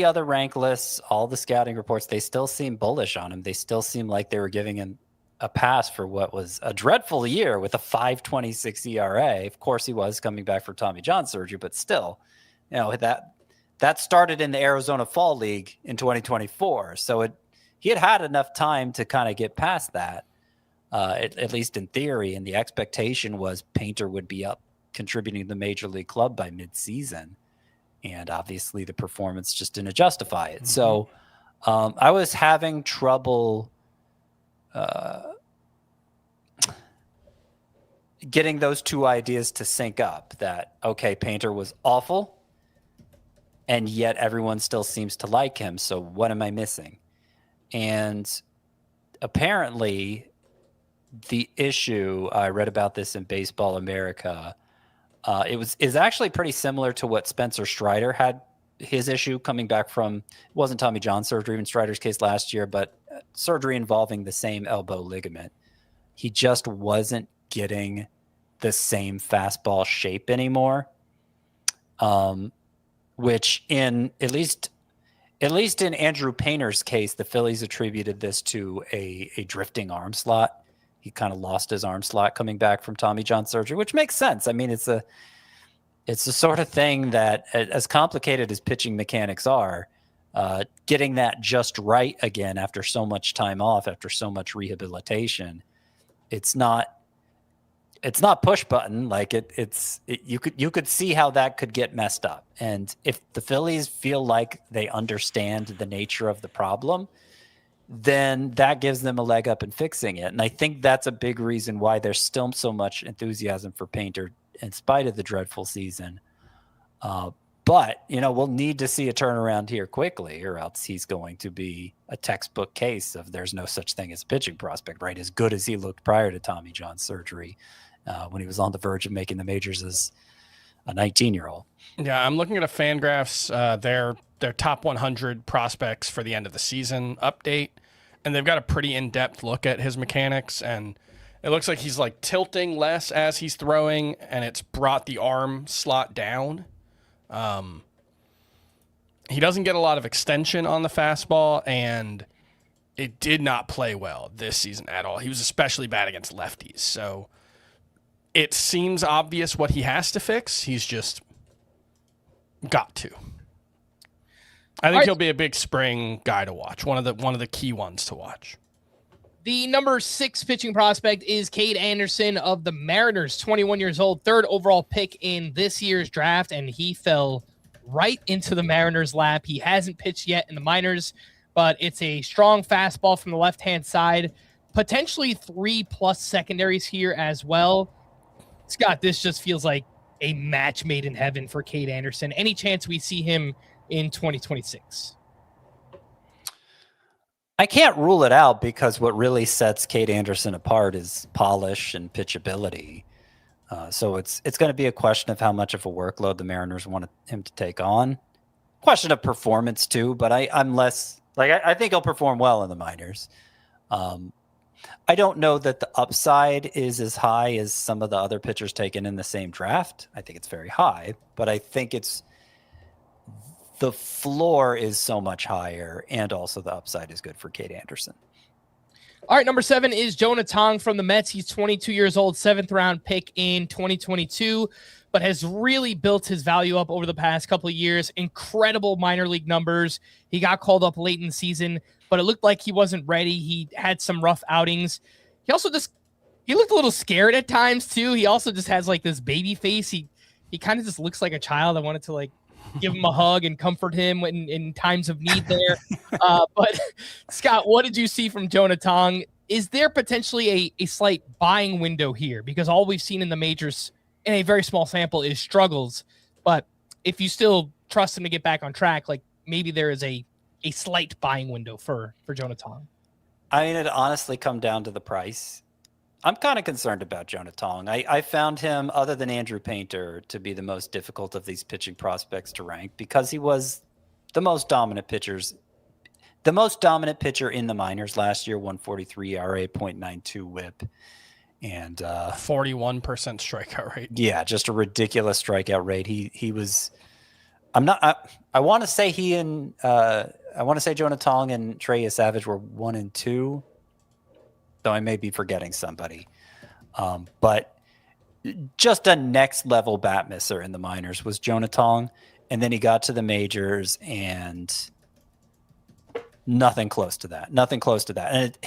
other rank lists, all the scouting reports, they still seem bullish on him. They still seem like they were giving him a pass for what was a dreadful year with a 5.26 ERA. Of course, he was coming back for Tommy John surgery, but still, that started in the Arizona Fall League in 2024. So he had enough time to kind of get past that, at least in theory. And the expectation was Painter would be up contributing to the major league club by midseason. And obviously the performance just didn't justify it. So I was having trouble getting those two ideas to sync up, that, okay, Painter was awful, and yet everyone still seems to like him. So what am I missing? And apparently the issue, I read about this in Baseball America, is actually pretty similar to what Spencer Strider had his issue coming back from. It wasn't Tommy John surgery in Strider's case last year, but surgery involving the same elbow ligament. He just wasn't getting the same fastball shape anymore, which at least at least in Andrew Painter's case, the Phillies attributed this to a drifting arm slot. He kind of lost his arm slot coming back from Tommy John surgery, which makes sense. I mean, it's the sort of thing that, as complicated as pitching mechanics are, getting that just right again after so much time off, after so much rehabilitation, it's not push button. Like you could see how that could get messed up. And if the Phillies feel like they understand the nature of the problem, then that gives them a leg up in fixing it. And I think that's a big reason why there's still so much enthusiasm for Painter in spite of the dreadful season. But, we'll need to see a turnaround here quickly, or else he's going to be a textbook case of there's no such thing as a pitching prospect, right? As good as he looked prior to Tommy John surgery, when he was on the verge of making the majors as a 19-year-old. Yeah, I'm looking at a Fangraphs, their top 100 prospects for the end of the season update, and they've got a pretty in-depth look at his mechanics, and it looks like he's like tilting less as he's throwing, and it's brought the arm slot down. He doesn't get a lot of extension on the fastball, and it did not play well this season at all. He was especially bad against lefties, so it seems obvious what he has to fix. He's just got to. I think he'll be a big spring guy to watch. One of the key ones to watch. The number 6 pitching prospect is Kade Anderson of the Mariners, 21 years old, 3rd overall pick in this year's draft, and he fell right into the Mariners' lap. He hasn't pitched yet in the minors, but it's a strong fastball from the left-hand side, potentially 3+ secondaries here as well. Scott, this just feels like a match made in heaven for Kade Anderson. Any chance we see him in 2026? I can't rule it out, because what really sets Kade Anderson apart is polish and pitchability. So it's going to be a question of how much of a workload the Mariners want him to take on. Question of performance too, but I'm less like I think he'll perform well in the minors. I don't know that the upside is as high as some of the other pitchers taken in the same draft. I think it's very high, but I think the floor is so much higher, and also the upside is good for Kade Anderson. All right, number 7 is Jonah Tong from the Mets. He's 22 years old, 7th round pick in 2022, but has really built his value up over the past couple of years. Incredible minor league numbers. He got called up late in the season, but it looked like he wasn't ready. He had some rough outings. He looked a little scared at times too. He also just has like this baby face. He kind of just looks like a child. I wanted to give him a hug and comfort him in times of need there. But Scott, what did you see from Jonah Tong? Is there potentially a slight buying window here? Because all we've seen in the majors in a very small sample is struggles. But if you still trust him to get back on track, maybe there is a slight buying window for Jonah Tong. I mean, it honestly come down to the price. I'm kind of concerned about Jonah Tong. I found him, other than Andrew Painter, to be the most difficult of these pitching prospects to rank, because he was the most dominant pitcher in the minors last year, 143 ERA, .92 WHIP, and 41% strikeout rate. Yeah, just a ridiculous strikeout rate. He was. I want to say Jonah Tong and Trey Yesavage were 1 and 2. Though I may be forgetting somebody. But just a next level bat misser in the minors was Jonah Tong. And then he got to the majors and nothing close to that. And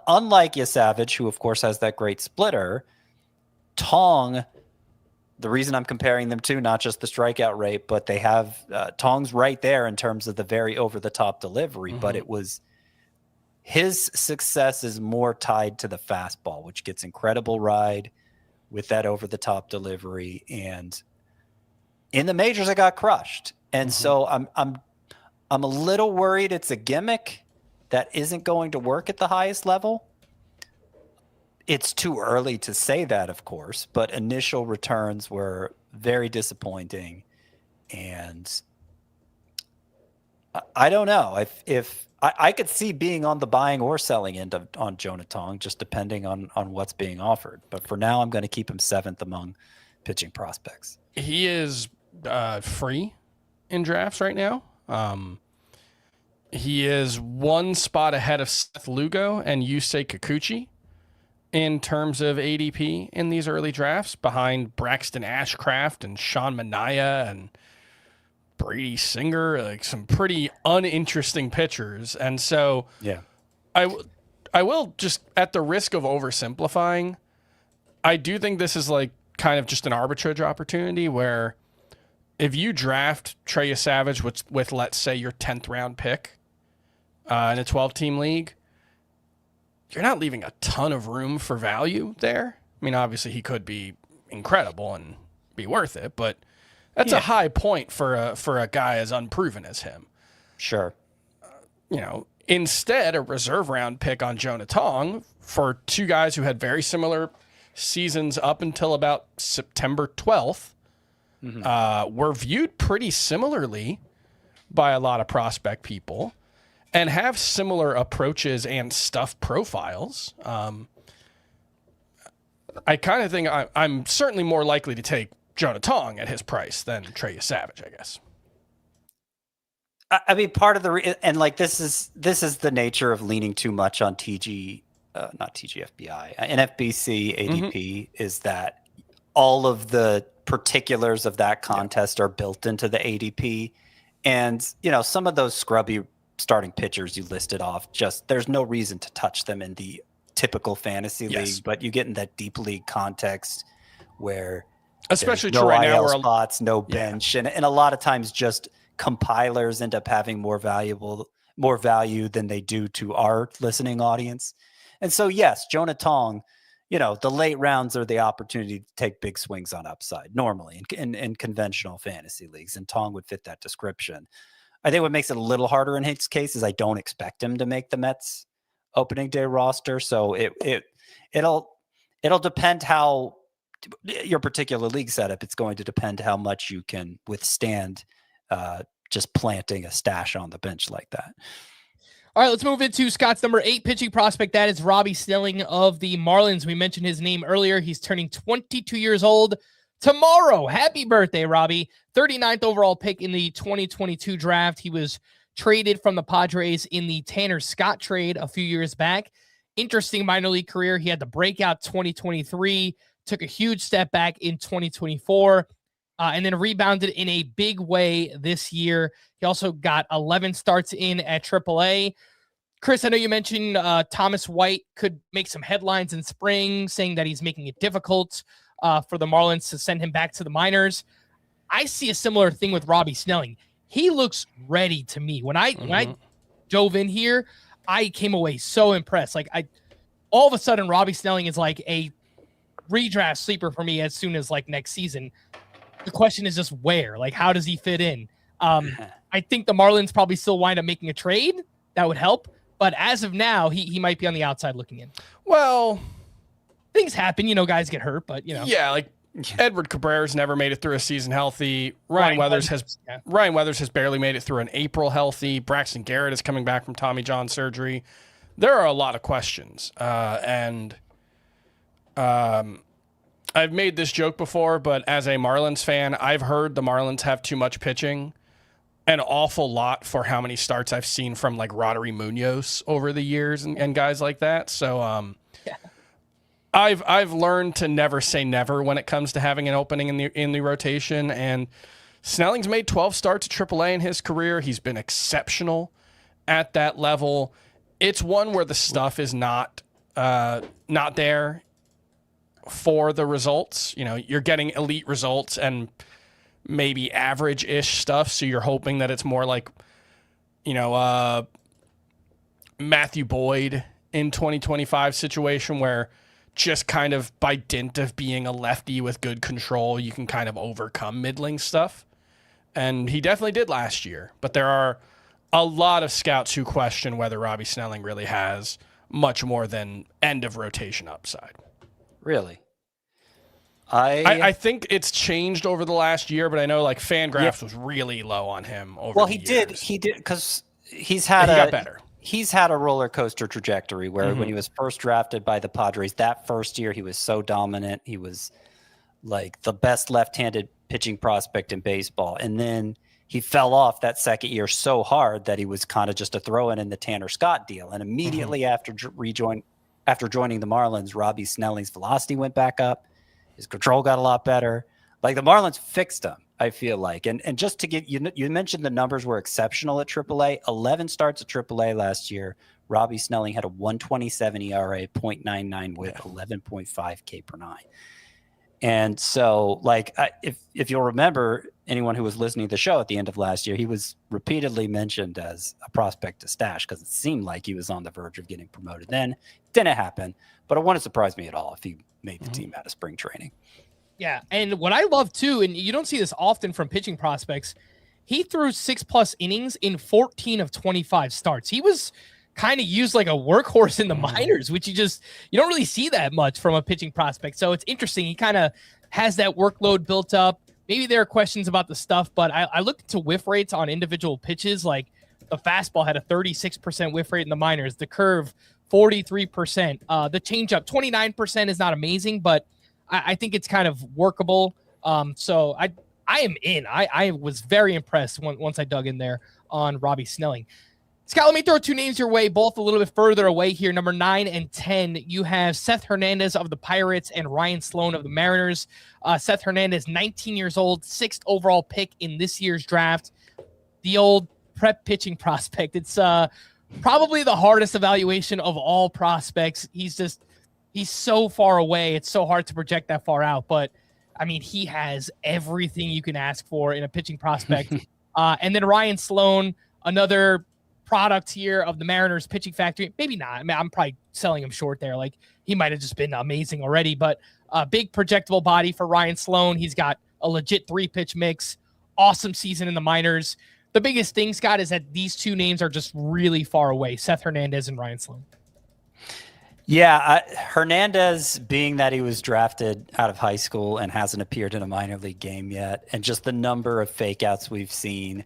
unlike Yesavage, who of course has that great splitter, Tong, the reason I'm comparing them to, not just the strikeout rate, but they have Tong's right there in terms of the very over the top delivery, but it was, his success is more tied to the fastball, which gets incredible ride with that over-the-top delivery. And in the majors, I got crushed. And so I'm a little worried it's a gimmick that isn't going to work at the highest level. It's too early to say that, of course, but initial returns were very disappointing. And I don't know if I could see being on the buying or selling end on Jonah Tong, just depending on what's being offered. But for now, I'm going to keep him 7th among pitching prospects. He is free in drafts right now. He is one spot ahead of Seth Lugo and Yusei Kikuchi in terms of ADP in these early drafts, behind Braxton Ashcraft and Sean Manaea and Brady Singer, like some pretty uninteresting pitchers. And so I will just, at the risk of oversimplifying, I do think this is like kind of just an arbitrage opportunity where if you draft Trey Yesavage with let's say your 10th round pick in a 12-team league, you're not leaving a ton of room for value there. I mean, obviously he could be incredible and be worth it, but that's a high point for a guy as unproven as him. Sure. Instead, a reserve round pick on Jonah Tong for two guys who had very similar seasons up until about September 12th were viewed pretty similarly by a lot of prospect people and have similar approaches and stuff profiles. I kind of think I'm certainly more likely to take Jonah Tong at his price than Trey Yesavage, I guess. I mean, part of this is the nature of leaning too much on not TGFBI, NFBC ADP is that all of the particulars of that contest are built into the ADP. And, some of those scrubby starting pitchers you listed off, there's no reason to touch them in the typical fantasy league, but you get in that deep league context where especially no right now, IL spots, no bench. And a lot of times just compilers end up having more value than they do to our listening audience. And so, yes, Jonah Tong, the late rounds are the opportunity to take big swings on upside normally in conventional fantasy leagues. And Tong would fit that description. I think what makes it a little harder in his case is I don't expect him to make the Mets opening day roster. So it'll depend how your particular league setup. It's going to depend how much you can withstand just planting a stash on the bench like that. All right, let's move into Scott's number 8 pitching prospect. That is Robby Snelling of the Marlins. We mentioned his name earlier. He's turning 22 years old tomorrow. Happy birthday, Robby. 39th overall pick in the 2022 draft. He was traded from the Padres in the Tanner Scott trade a few years back. Interesting minor league career. He had the breakout 2023, took a huge step back in 2024, and then rebounded in a big way this year. He also got 11 starts in at AAA. Chris, I know you mentioned Thomas White could make some headlines in spring, saying that he's making it difficult for the Marlins to send him back to the minors. I see a similar thing with Robby Snelling. He looks ready to me. When I dove in here, I came away so impressed. All of a sudden, Robby Snelling is like a redraft sleeper for me as soon as next season. The question is just where, how does he fit in? I think the Marlins probably still wind up making a trade that would help, but as of now, he might be on the outside looking in. Well, things happen, guys get hurt, but yeah, Edward Cabrera's never made it through a season healthy. Ryan Weathers has barely made it through an April healthy. Braxton Garrett is coming back from Tommy John surgery. There are a lot of questions, and I've made this joke before, but as a Marlins fan, I've heard the Marlins have too much pitching an awful lot for how many starts I've seen from Roddery Munoz over the years and guys like that. So I've learned to never say never when it comes to having an opening in the rotation. And Snelling's made 12 starts at AAA in his career. He's been exceptional at that level. It's one where the stuff is not there for the results. You're getting elite results and maybe average-ish stuff, so you're hoping that it's more like Matthew Boyd in 2025 situation where just kind of by dint of being a lefty with good control, you can kind of overcome middling stuff. And he definitely did last year, but there are a lot of scouts who question whether Robby Snelling really has much more than end of rotation upside. Really? I think it's changed over the last year, but I know Fangraphs was really low on him over the years. He did because he got better. He's had a roller coaster trajectory where when he was first drafted by the Padres, that first year he was so dominant. He was the best left-handed pitching prospect in baseball. And then he fell off that second year so hard that he was kind of just a throw-in the Tanner Scott deal. And immediately after joining the Marlins, Robby Snelling's velocity went back up. His control got a lot better. Like, the Marlins fixed him, I feel like. And just to get you mentioned the numbers were exceptional at AAA. 11 starts at AAA last year. Robby Snelling had a 1.27 ERA, 0.99 WHIP, 11.5 K per nine. And so, like, if you'll remember, anyone who was listening to the show at the end of last year, he was repeatedly mentioned as a prospect to stash because it seemed like he was on the verge of getting promoted. Then didn't happen, but it wouldn't surprise me at all if he made the team out of spring training. Yeah, and what I love too, and you don't see this often from pitching prospects, he threw 6+ innings in 14 of 25 starts. He was kind of used like a workhorse in the minors, which you don't really see that much from a pitching prospect. So it's interesting. He kind of has that workload built up. Maybe there are questions about the stuff, but I looked into whiff rates on individual pitches. Like, the fastball had a 36% whiff rate in the minors, the curve 43%, the changeup 29% is not amazing, but I think it's kind of workable. So I am in. I was very impressed once I dug in there on Robby Snelling. Scott, let me throw two names your way, both a little bit further away here. Number 9 and 10, you have Seth Hernandez of the Pirates and Ryan Sloan of the Mariners. Seth Hernandez, 19 years old, 6th overall pick in this year's draft. The old prep pitching prospect. It's probably the hardest evaluation of all prospects. He's so far away. It's so hard to project that far out. But, I mean, he has everything you can ask for in a pitching prospect. And then Ryan Sloan, another product here of the Mariners pitching factory. Maybe not. I mean, I'm probably selling him short there. Like, he might have just been amazing already, but a big projectable body for Ryan Sloan. He's got a legit 3-pitch mix, awesome season in the minors. The biggest thing, Scott, is that these two names are just really far away, Seth Hernandez and Ryan Sloan. Yeah, Hernandez, being that he was drafted out of high school and hasn't appeared in a minor league game yet, and just the number of fake outs we've seen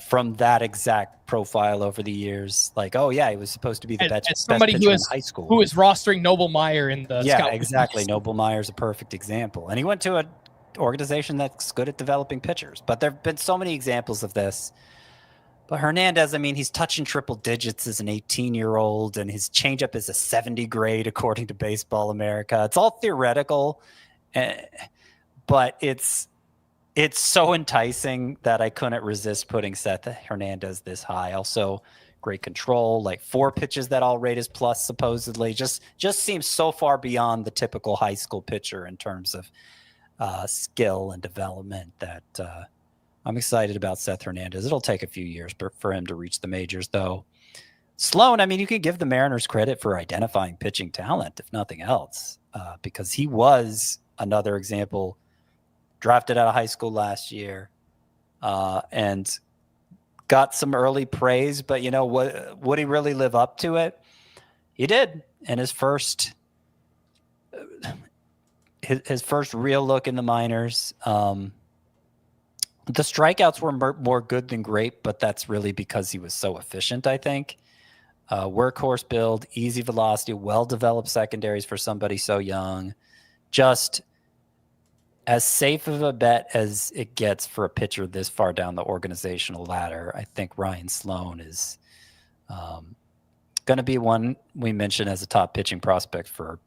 from that exact profile over the years, like, oh yeah, he was supposed to be the best pitcher in high school. Who is rostering Noble Meyer in the scout exactly. Noble Meyer's a perfect example, and he went to an organization that's good at developing pitchers. But there have been so many examples of this. But Hernandez, I mean, he's touching triple digits as an 18-year-old, and his changeup is a 70 grade according to Baseball America. It's all theoretical, but it's so enticing that I couldn't resist putting Seth Hernandez this high. Also, great control, like 4 pitches that all rate as plus supposedly. Just seems so far beyond the typical high school pitcher in terms of skill and development that I'm excited about Seth Hernandez. It'll take a few years for him to reach the majors, though. Sloan, I mean, you can give the Mariners credit for identifying pitching talent, if nothing else, because he was another example. Drafted out of high school last year and got some early praise, but you know what? Would he really live up to it? He did. And his first real look in the minors. The strikeouts were more good than great, but that's really because he was so efficient, I think. Workhorse build, easy velocity, well-developed secondaries for somebody so young. Just as safe of a bet as it gets for a pitcher this far down the organizational ladder. I think Ryan Sloan is going to be one we mention as a top pitching prospect for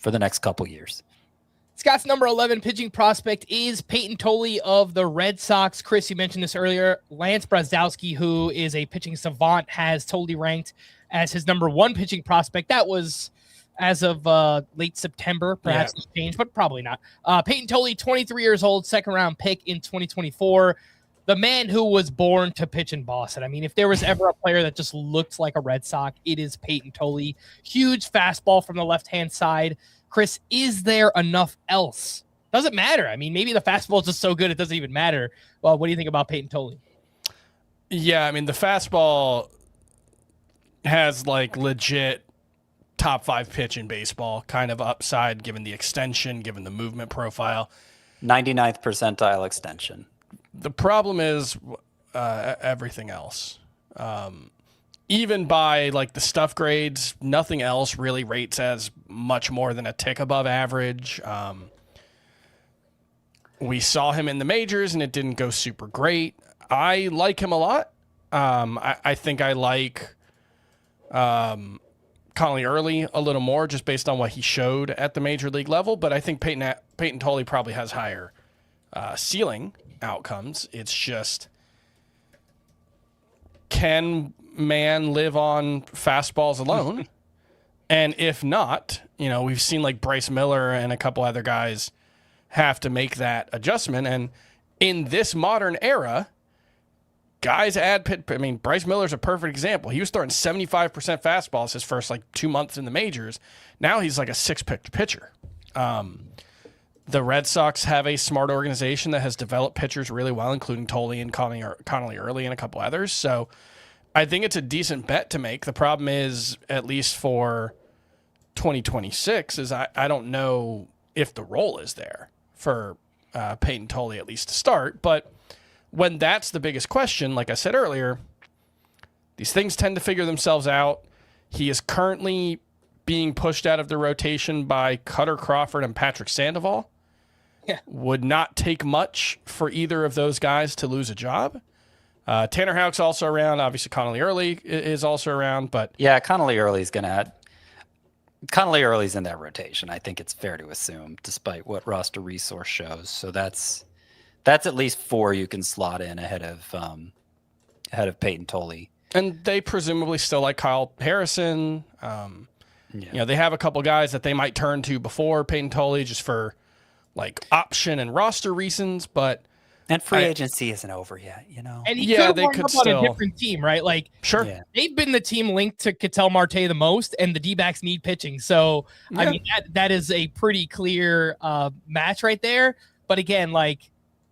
the next couple years. Scott's number 11 pitching prospect is Payton Tolle of the Red Sox. Chris, you mentioned this earlier. Lance Brazdowski, who is a pitching savant, has Tolle ranked as his number 1 pitching prospect. That was as of late September. Perhaps it's changed, but probably not. Payton Tolle, 23 years old, 2nd-round pick in 2024. The man who was born to pitch in Boston. I mean, if there was ever a player that just looked like a Red Sox, it is Payton Tolle. Huge fastball from the left-hand side. Chris, is there enough else? Doesn't matter. I mean, maybe the fastball is just so good it doesn't even matter. Well, what do you think about Payton Tolle? Yeah, I mean, the fastball has like legit top 5 pitch in baseball kind of upside, given the extension, given the movement profile. 99th percentile extension. The problem is everything else. Even by like the stuff grades, nothing else really rates as much more than a tick above average. We saw him in the majors, and it didn't go super great. I like him a lot. I think I like Connolly early a little more just based on what he showed at the major league level, but I think Payton Tolle probably has higher ceiling outcomes. It's just, can man live on fastballs alone? And if not, we've seen like Bryce Miller and a couple other guys have to make that adjustment. And in this modern era, guys Bryce Miller's a perfect example. He was throwing 75% fastballs his first 2 months in the majors. Now he's like a 6-pitch pitcher. The Red Sox have a smart organization that has developed pitchers really well, including Tolle and Connolly early and a couple others. So I think it's a decent bet to make. The problem is, at least for 2026, is I don't know if the role is there for Payton Tolle, at least to start. But when that's the biggest question, like I said earlier, these things tend to figure themselves out. He is currently being pushed out of the rotation by Cutter Crawford and Patrick Sandoval. Yeah. Would not take much for either of those guys to lose a job. Tanner Houck's also around. Obviously, Connolly Early is also around. But yeah, Connolly Early's in that rotation. I think it's fair to assume, despite what roster resource shows. So that's at least 4 you can slot in ahead of Payton Tolle. And they presumably still like Kyle Harrison. They have a couple guys that they might turn to before Payton Tolle just for option and roster reasons, and free agency isn't over yet, And he could have on a different team, right? Sure. Yeah. They've been the team linked to Ketel Marte the most, and the D-backs need pitching. So, Yeah. I mean, that is a pretty clear match right there. But again,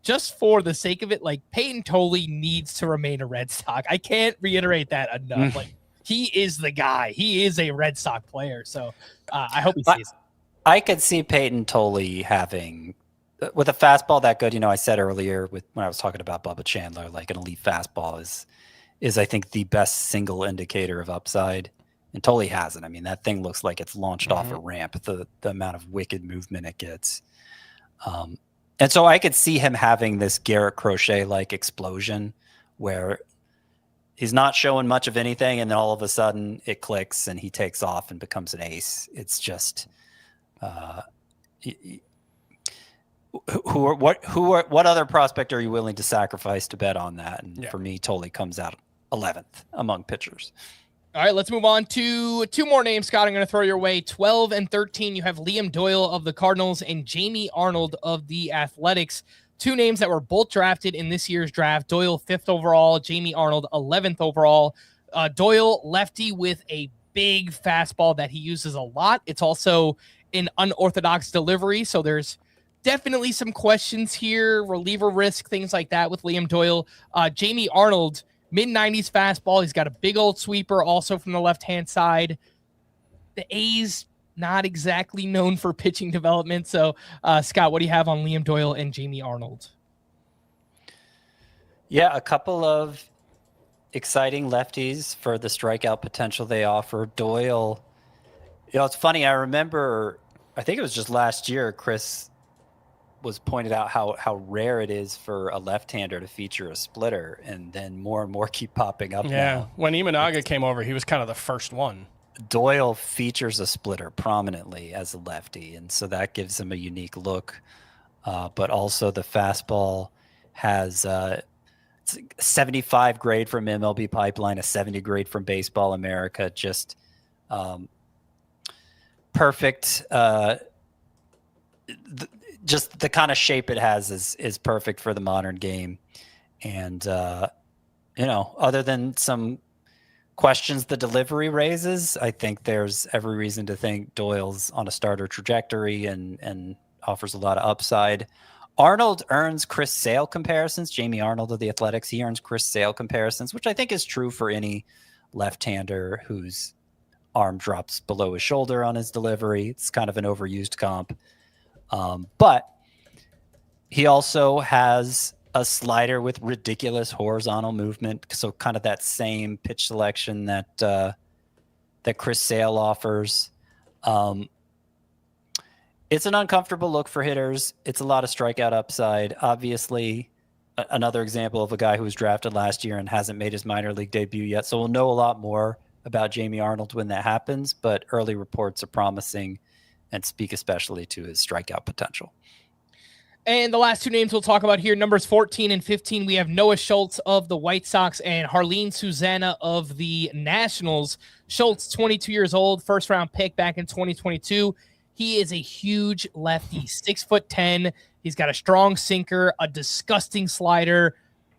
just for the sake of it, Payton Tolle needs to remain a Red Sox. I can't reiterate that enough. He is the guy. He is a Red Sox player. So I hope he stays. I could see Payton Tolle having, with a fastball that good, I said earlier when I was talking about Bubba Chandler, an elite fastball is I think the best single indicator of upside. And Tolle has it. I mean, that thing looks like it's launched off a ramp, the amount of wicked movement it gets. And so I could see him having this Garrett Crochet-like explosion where he's not showing much of anything, and then all of a sudden it clicks and he takes off and becomes an ace. It's just what other prospect are you willing to sacrifice to bet on that? And for me, Tolle comes out 11th among pitchers. All right, let's move on to 2 more names, Scott. I'm going to throw your way. 12 and 13, you have Liam Doyle of the Cardinals and Jamie Arnold of the Athletics. 2 names that were both drafted in this year's draft. Doyle 5th overall, Jamie Arnold 11th overall. Doyle, lefty with a big fastball that he uses a lot. It's also an unorthodox delivery, so there's definitely some questions here, reliever risk, things like that with Liam Doyle. Jamie Arnold, mid-90s fastball. He's got a big old sweeper also from the left-hand side. The A's not exactly known for pitching development. So, Scott, what do you have on Liam Doyle and Jamie Arnold? Yeah, a couple of exciting lefties for the strikeout potential they offer. Doyle, it's funny. I remember, I think it was just last year, Chris was pointed out how rare it is for a left-hander to feature a splitter, and then more and more keep popping up. Now. When Imanaga came over, he was kind of the first one. Doyle features a splitter prominently as a lefty, and so that gives him a unique look. But also the fastball has 75 grade from MLB Pipeline, a 70 grade from Baseball America. Just perfect. Just the kind of shape it has is perfect for the modern game. And, other than some questions the delivery raises, I think there's every reason to think Doyle's on a starter trajectory and offers a lot of upside. Arnold earns Chris Sale comparisons. Jamie Arnold of the Athletics, he earns Chris Sale comparisons, which I think is true for any left-hander whose arm drops below his shoulder on his delivery. It's kind of an overused comp. But he also has a slider with ridiculous horizontal movement. So kind of that same pitch selection that Chris Sale offers. It's an uncomfortable look for hitters. It's a lot of strikeout upside. Obviously, another example of a guy who was drafted last year and hasn't made his minor league debut yet. So we'll know a lot more about Jamie Arnold when that happens, but early reports are promising and speak especially to his strikeout potential. And the last two names we'll talk about here, numbers 14 and 15, we have Noah Schultz of the White Sox and Jarlin Susana of the Nationals. Schultz, 22 years old, first-round pick back in 2022. He is a huge lefty, 6'10". He's got a strong sinker, a disgusting slider,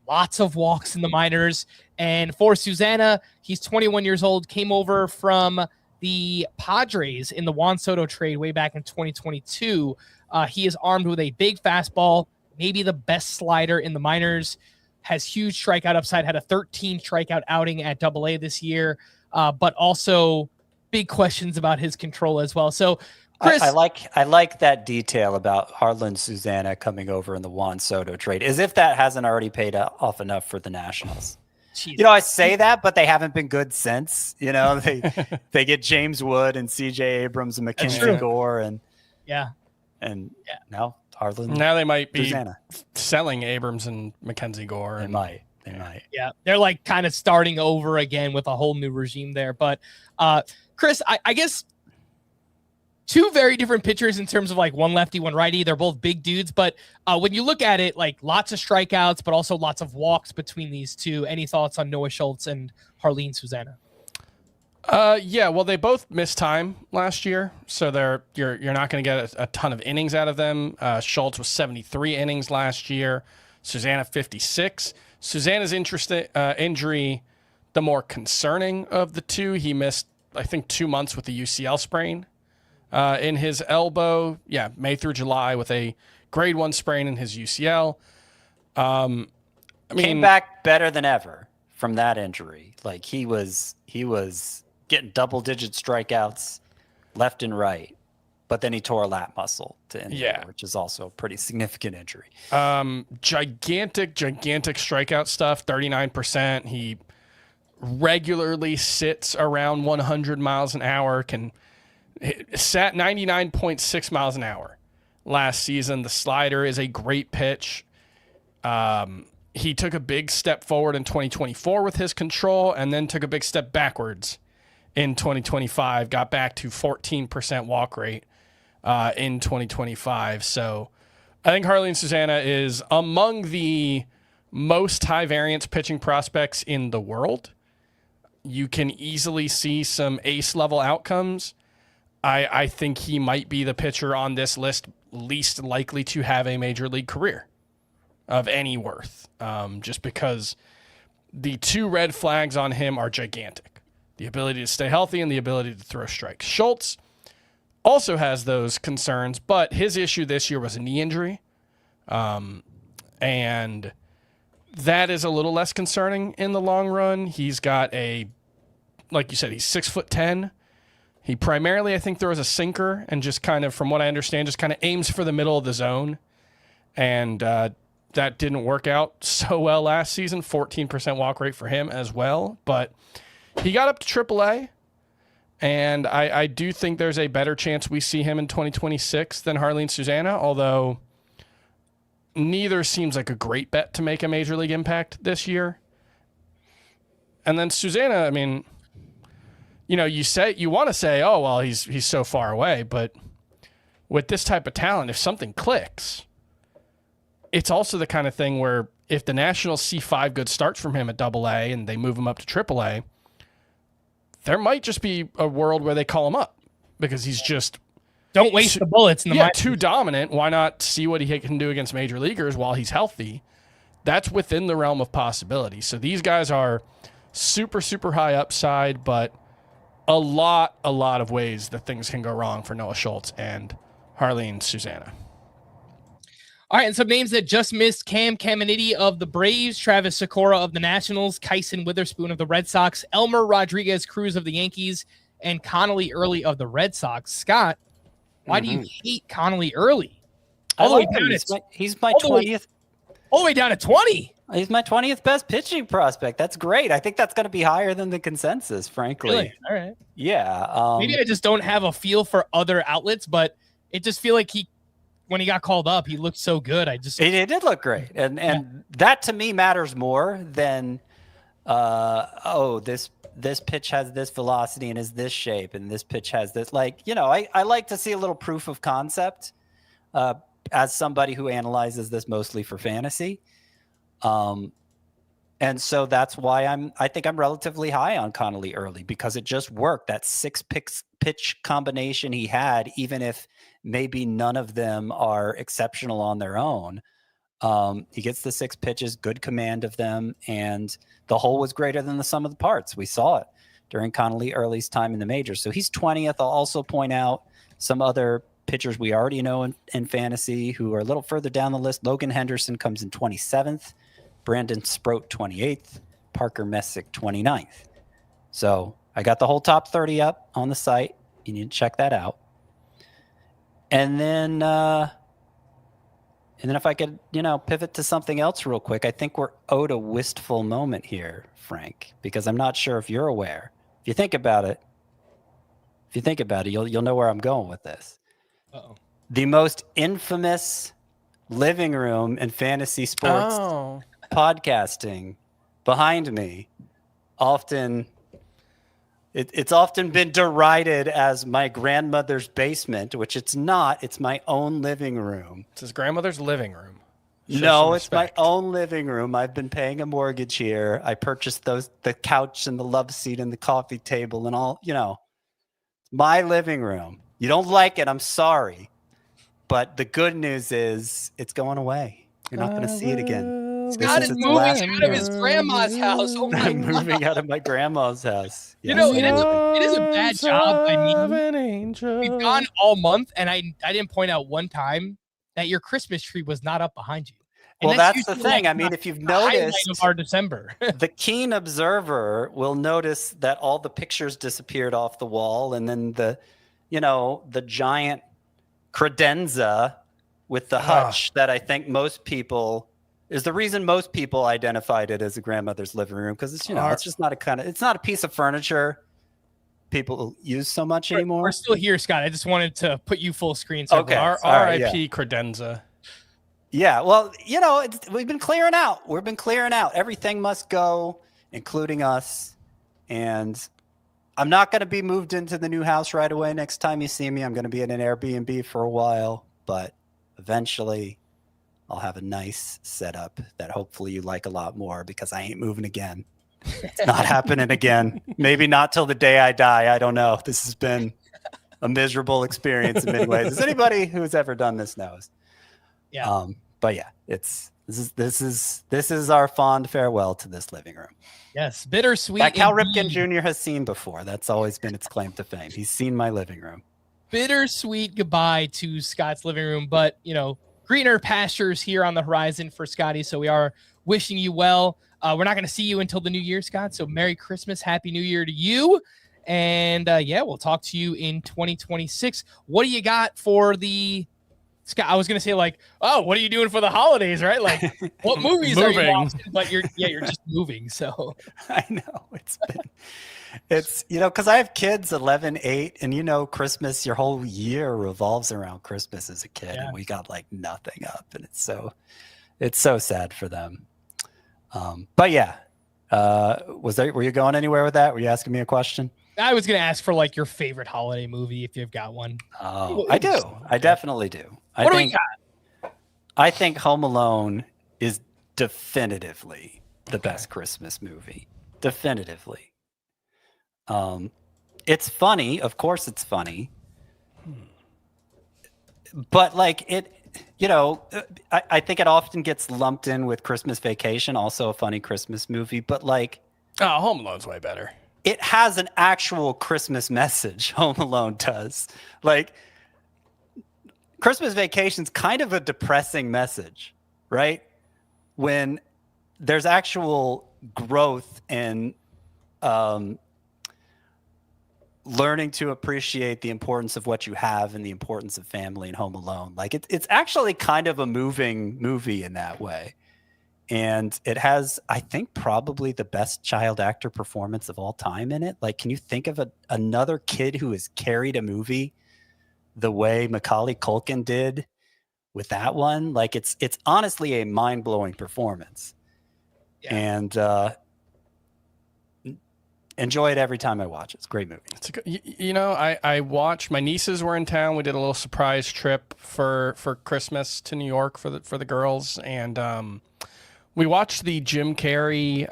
lots of walks in the minors. And for Susana, he's 21 years old, came over from the Padres in the Juan Soto trade way back in 2022. He is armed with a big fastball, maybe the best slider in the minors, has huge strikeout upside, had a 13 strikeout outing at AA this year, but also big questions about his control as well. So, Chris, I like that detail about Jarlin Susana coming over in the Juan Soto trade, as if that hasn't already paid off enough for the Nationals. Jesus. You know, I say that, but they haven't been good since. You know, they get James Wood and C.J. Abrams and Mackenzie Gore, and now Jarlin. Now they might be Susana. selling Abrams and Mackenzie Gore. They might. Yeah, they're like kind of starting over again with a whole new regime there. But Chris, I guess two very different pitchers in terms of like one lefty, one righty. They're both big dudes, but when you look at it, like lots of strikeouts, but also lots of walks between these two. Any thoughts on Noah Schultz and Jarlin Susana? Yeah, well, they both missed time last year, so you're not going to get a ton of innings out of them. Schultz was 73 innings last year, Susana 56. Susana's injury, the more concerning of the two. He missed, I think, 2 months with a UCL sprain in his elbow. Yeah, May through July with a grade 1 sprain in his UCL. Came back better than ever from that injury. Like he was getting double-digit strikeouts left and right, but then he tore a lat muscle to injury, which is also a pretty significant injury. Gigantic strikeout stuff, 39%. He regularly sits around 100 miles an hour, sat 99.6 miles an hour last season. The slider is a great pitch. He took a big step forward in 2024 with his control and then took a big step backwards in 2025, got back to 14% walk rate in 2025. So I think Jarlin Susana is among the most high variance pitching prospects in the world. You can easily see some ace level outcomes. I think he might be the pitcher on this list least likely to have a major league career of any worth, just because the two red flags on him are gigantic. The ability to stay healthy and the ability to throw strikes. Schultz also has those concerns, but his issue this year was a knee injury. And that is a little less concerning in the long run. He's got like you said, he's 6'10". He primarily, I think, throws a sinker and just kind of, from what I understand, just kind of aims for the middle of the zone. And that didn't work out so well last season. 14% walk rate for him as well. But he got up to AAA, and I do think there's a better chance we see him in 2026 than Jarlin Susana, although neither seems like a great bet to make a major league impact this year. And then Susana, I mean, you want to say, oh, well, he's so far away, but with this type of talent, if something clicks, it's also the kind of thing where if the Nationals see 5 good starts from him at AA and they move him up to AAA, there might just be a world where they call him up because he's just don't waste the bullets in the minors. Too dominant. Why not see what he can do against major leaguers while he's healthy? That's within the realm of possibility. So these guys are super, super high upside, but a lot of ways that things can go wrong for Noah Schultz and Jarlin Susana. All right, and some names that just missed: Cam Caminiti of the Braves, Travis Sakura of the Nationals, Kyson Witherspoon of the Red Sox, Elmer Rodriguez Cruz of the Yankees, and Connolly Early of the Red Sox. Scott, why do you hate Connolly Early? He's my 20th. All the way down to 20. He's my 20th best pitching prospect. That's great. I think that's going to be higher than the consensus, frankly. Really? All right. Yeah. Maybe I just don't have a feel for other outlets, but it just feel like when he got called up, he looked so good. It did look great. And that to me matters more than, this pitch has this velocity and is this shape, and this pitch has this. Like, I like to see a little proof of concept as somebody who analyzes this mostly for fantasy. And so that's why I think I'm relatively high on Connolly early, because it just worked. That 6 pitch combination he had, even if maybe none of them are exceptional on their own. He gets the 6 pitches, good command of them, and the whole was greater than the sum of the parts. We saw it during Connolly early's time in the majors. So he's 20th. I'll also point out some other pitchers we already know in fantasy who are a little further down the list. Logan Henderson comes in 27th. Brandon Sproat 28th, Parker Messick 29th. So I got the whole top 30 up on the site. You need to check that out. And then if I could, pivot to something else real quick, I think we're owed a wistful moment here, Frank, because I'm not sure if you're aware. If you think about it, you'll know where I'm going with this. Uh-oh. The most infamous living room in fantasy sports podcasting behind me it's often been derided as my grandmother's basement, which it's not. It's my own living room. It's his grandmother's living room. No, it's my own living room. I've been paying a mortgage here. I purchased the couch and the love seat and the coffee table and all, my living room. You don't like it, I'm sorry. But the good news is it's going away. You're not going to see it again. Scott is moving out of his grandma's house. Oh my I'm moving out of my grandma's house. Yes. It is a bad job. I mean, we've gone all month, and I didn't point out one time that your Christmas tree was not up behind you. And well, that's the thing. I mean, if you've noticed, of our December, the keen observer will notice that all the pictures disappeared off the wall, and then the giant credenza with the hutch that I think most people is the reason most people identified it as a grandmother's living room, because it's it's just not it's not a piece of furniture people use so much anymore. We're still here, Scott. I just wanted to put you full screen. So okay. R.I.P. Credenza. Yeah, well, we've been clearing out. We've been clearing out. Everything must go, including us. And I'm not going to be moved into the new house right away. Next time you see me, I'm going to be in an Airbnb for a while. But eventually, I'll have a nice setup that hopefully you like a lot more, because I ain't moving again. It's not happening again. Maybe not till the day I die. I don't know. This has been a miserable experience in many ways, as anybody who's ever done this knows. Yeah. But yeah, this is our fond farewell to this living room. Yes, bittersweet. That Cal Ripken Jr. has seen before. That's always been its claim to fame. He's seen my living room. Bittersweet goodbye to Scott's living room, but greener pastures here on the horizon for Scotty. So we are wishing you well. We're not going to see you until the new year, Scott. So Merry Christmas, Happy New Year to you. And we'll talk to you in 2026. What do you got for the Scott? I was going to say what are you doing for the holidays, right? Like, what movies are you watching? But you're just moving. So I know it's because I have kids 11, 8, and Christmas, your whole year revolves around Christmas as a kid, and we got nothing up, and it's so sad for them. But yeah, were you going anywhere with that? Were you asking me a question? I was going to ask for your favorite holiday movie, if you've got one. Oh, I do. I definitely do. What do we got? I think Home Alone is definitively the best Christmas movie. Definitively. It's funny. Of course it's funny. But I think it often gets lumped in with Christmas Vacation, also a funny Christmas movie. But Home Alone's way better. It has an actual Christmas message. Home Alone does. Christmas Vacation's kind of a depressing message, right? When there's actual growth in learning to appreciate the importance of what you have and the importance of family and Home Alone. It's actually kind of a moving movie in that way. And it has, I think, probably the best child actor performance of all time in it. Can you think of another kid who has carried a movie the way Macaulay Culkin did with that one, like it's honestly a mind-blowing performance. Yeah. And enjoy it every time I watch it. It's a great movie. It's a good, I watched, my nieces were in town. We did a little surprise trip for Christmas to New York for the girls. And we watched the Jim Carrey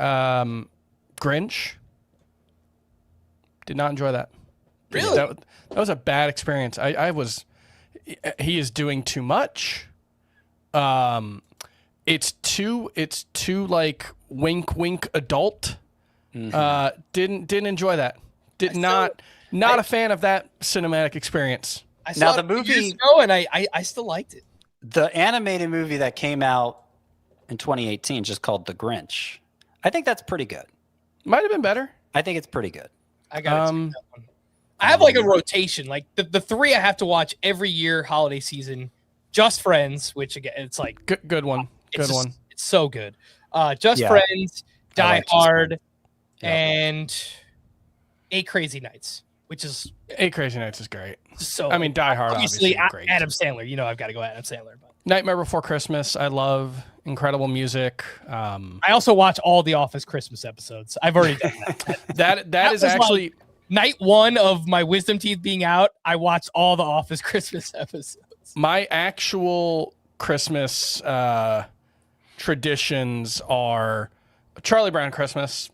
Grinch. Did not enjoy that. Really? That was a bad experience. He is doing too much. It's too like wink adult. Mm-hmm. Didn't enjoy that. Not a fan of that cinematic experience. I saw the it movie years ago, and I still liked it. The animated movie that came out in 2018, just called The Grinch. I think that's pretty good. Might have been better. I think it's pretty good. I got that one. I have like a rotation, like the three I have to watch every year, holiday season. Just Friends, which again, it's like good one. Good one. It's so good. Just Friends, Die Hard, and 8 Crazy Nights, which is 8 Crazy Nights is great. So I mean, Die Hard obviously great. Adam Sandler. You know, I've got to go Adam Sandler. But Nightmare Before Christmas, I love. Incredible music. I also watch all the Office Christmas episodes. I've already done that. that is actually like night one of my wisdom teeth being out. I watched all the Office Christmas episodes. My actual Christmas traditions are Charlie Brown Christmas.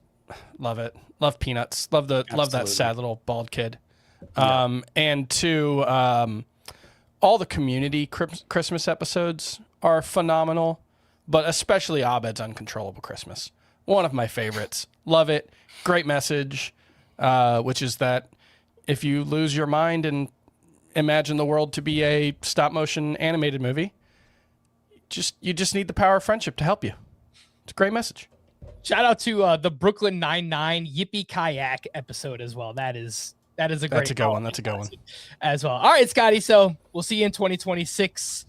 Love it. Love Peanuts. Love that sad little bald kid. And two, all the Community Christmas episodes are phenomenal, but especially Abed's Uncontrollable Christmas. One of my favorites. Love it. Great message, which is that if you lose your mind and imagine the world to be a stop-motion animated movie, you just need the power of friendship to help you. It's a great message. Shout out to the Brooklyn Nine-Nine Yippee Kayak episode as well. That is a great. That's a good one. That's a good one as well. All right, Scotty. So we'll see you in 2026.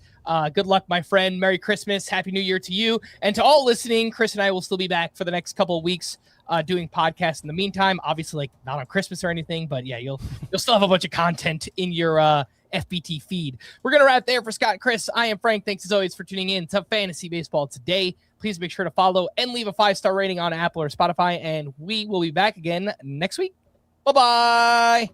Good luck, my friend. Merry Christmas. Happy New Year to you. And to all listening, Chris and I will still be back for the next couple of weeks doing podcasts in the meantime. Obviously, like not on Christmas or anything, but yeah, you'll still have a bunch of content in your FBT feed. We're going to wrap there for Scott and Chris. I am Frank. Thanks as always for tuning in to Fantasy Baseball Today. Please make sure to follow and leave a 5-star rating on Apple or Spotify, and we will be back again next week. Bye-bye.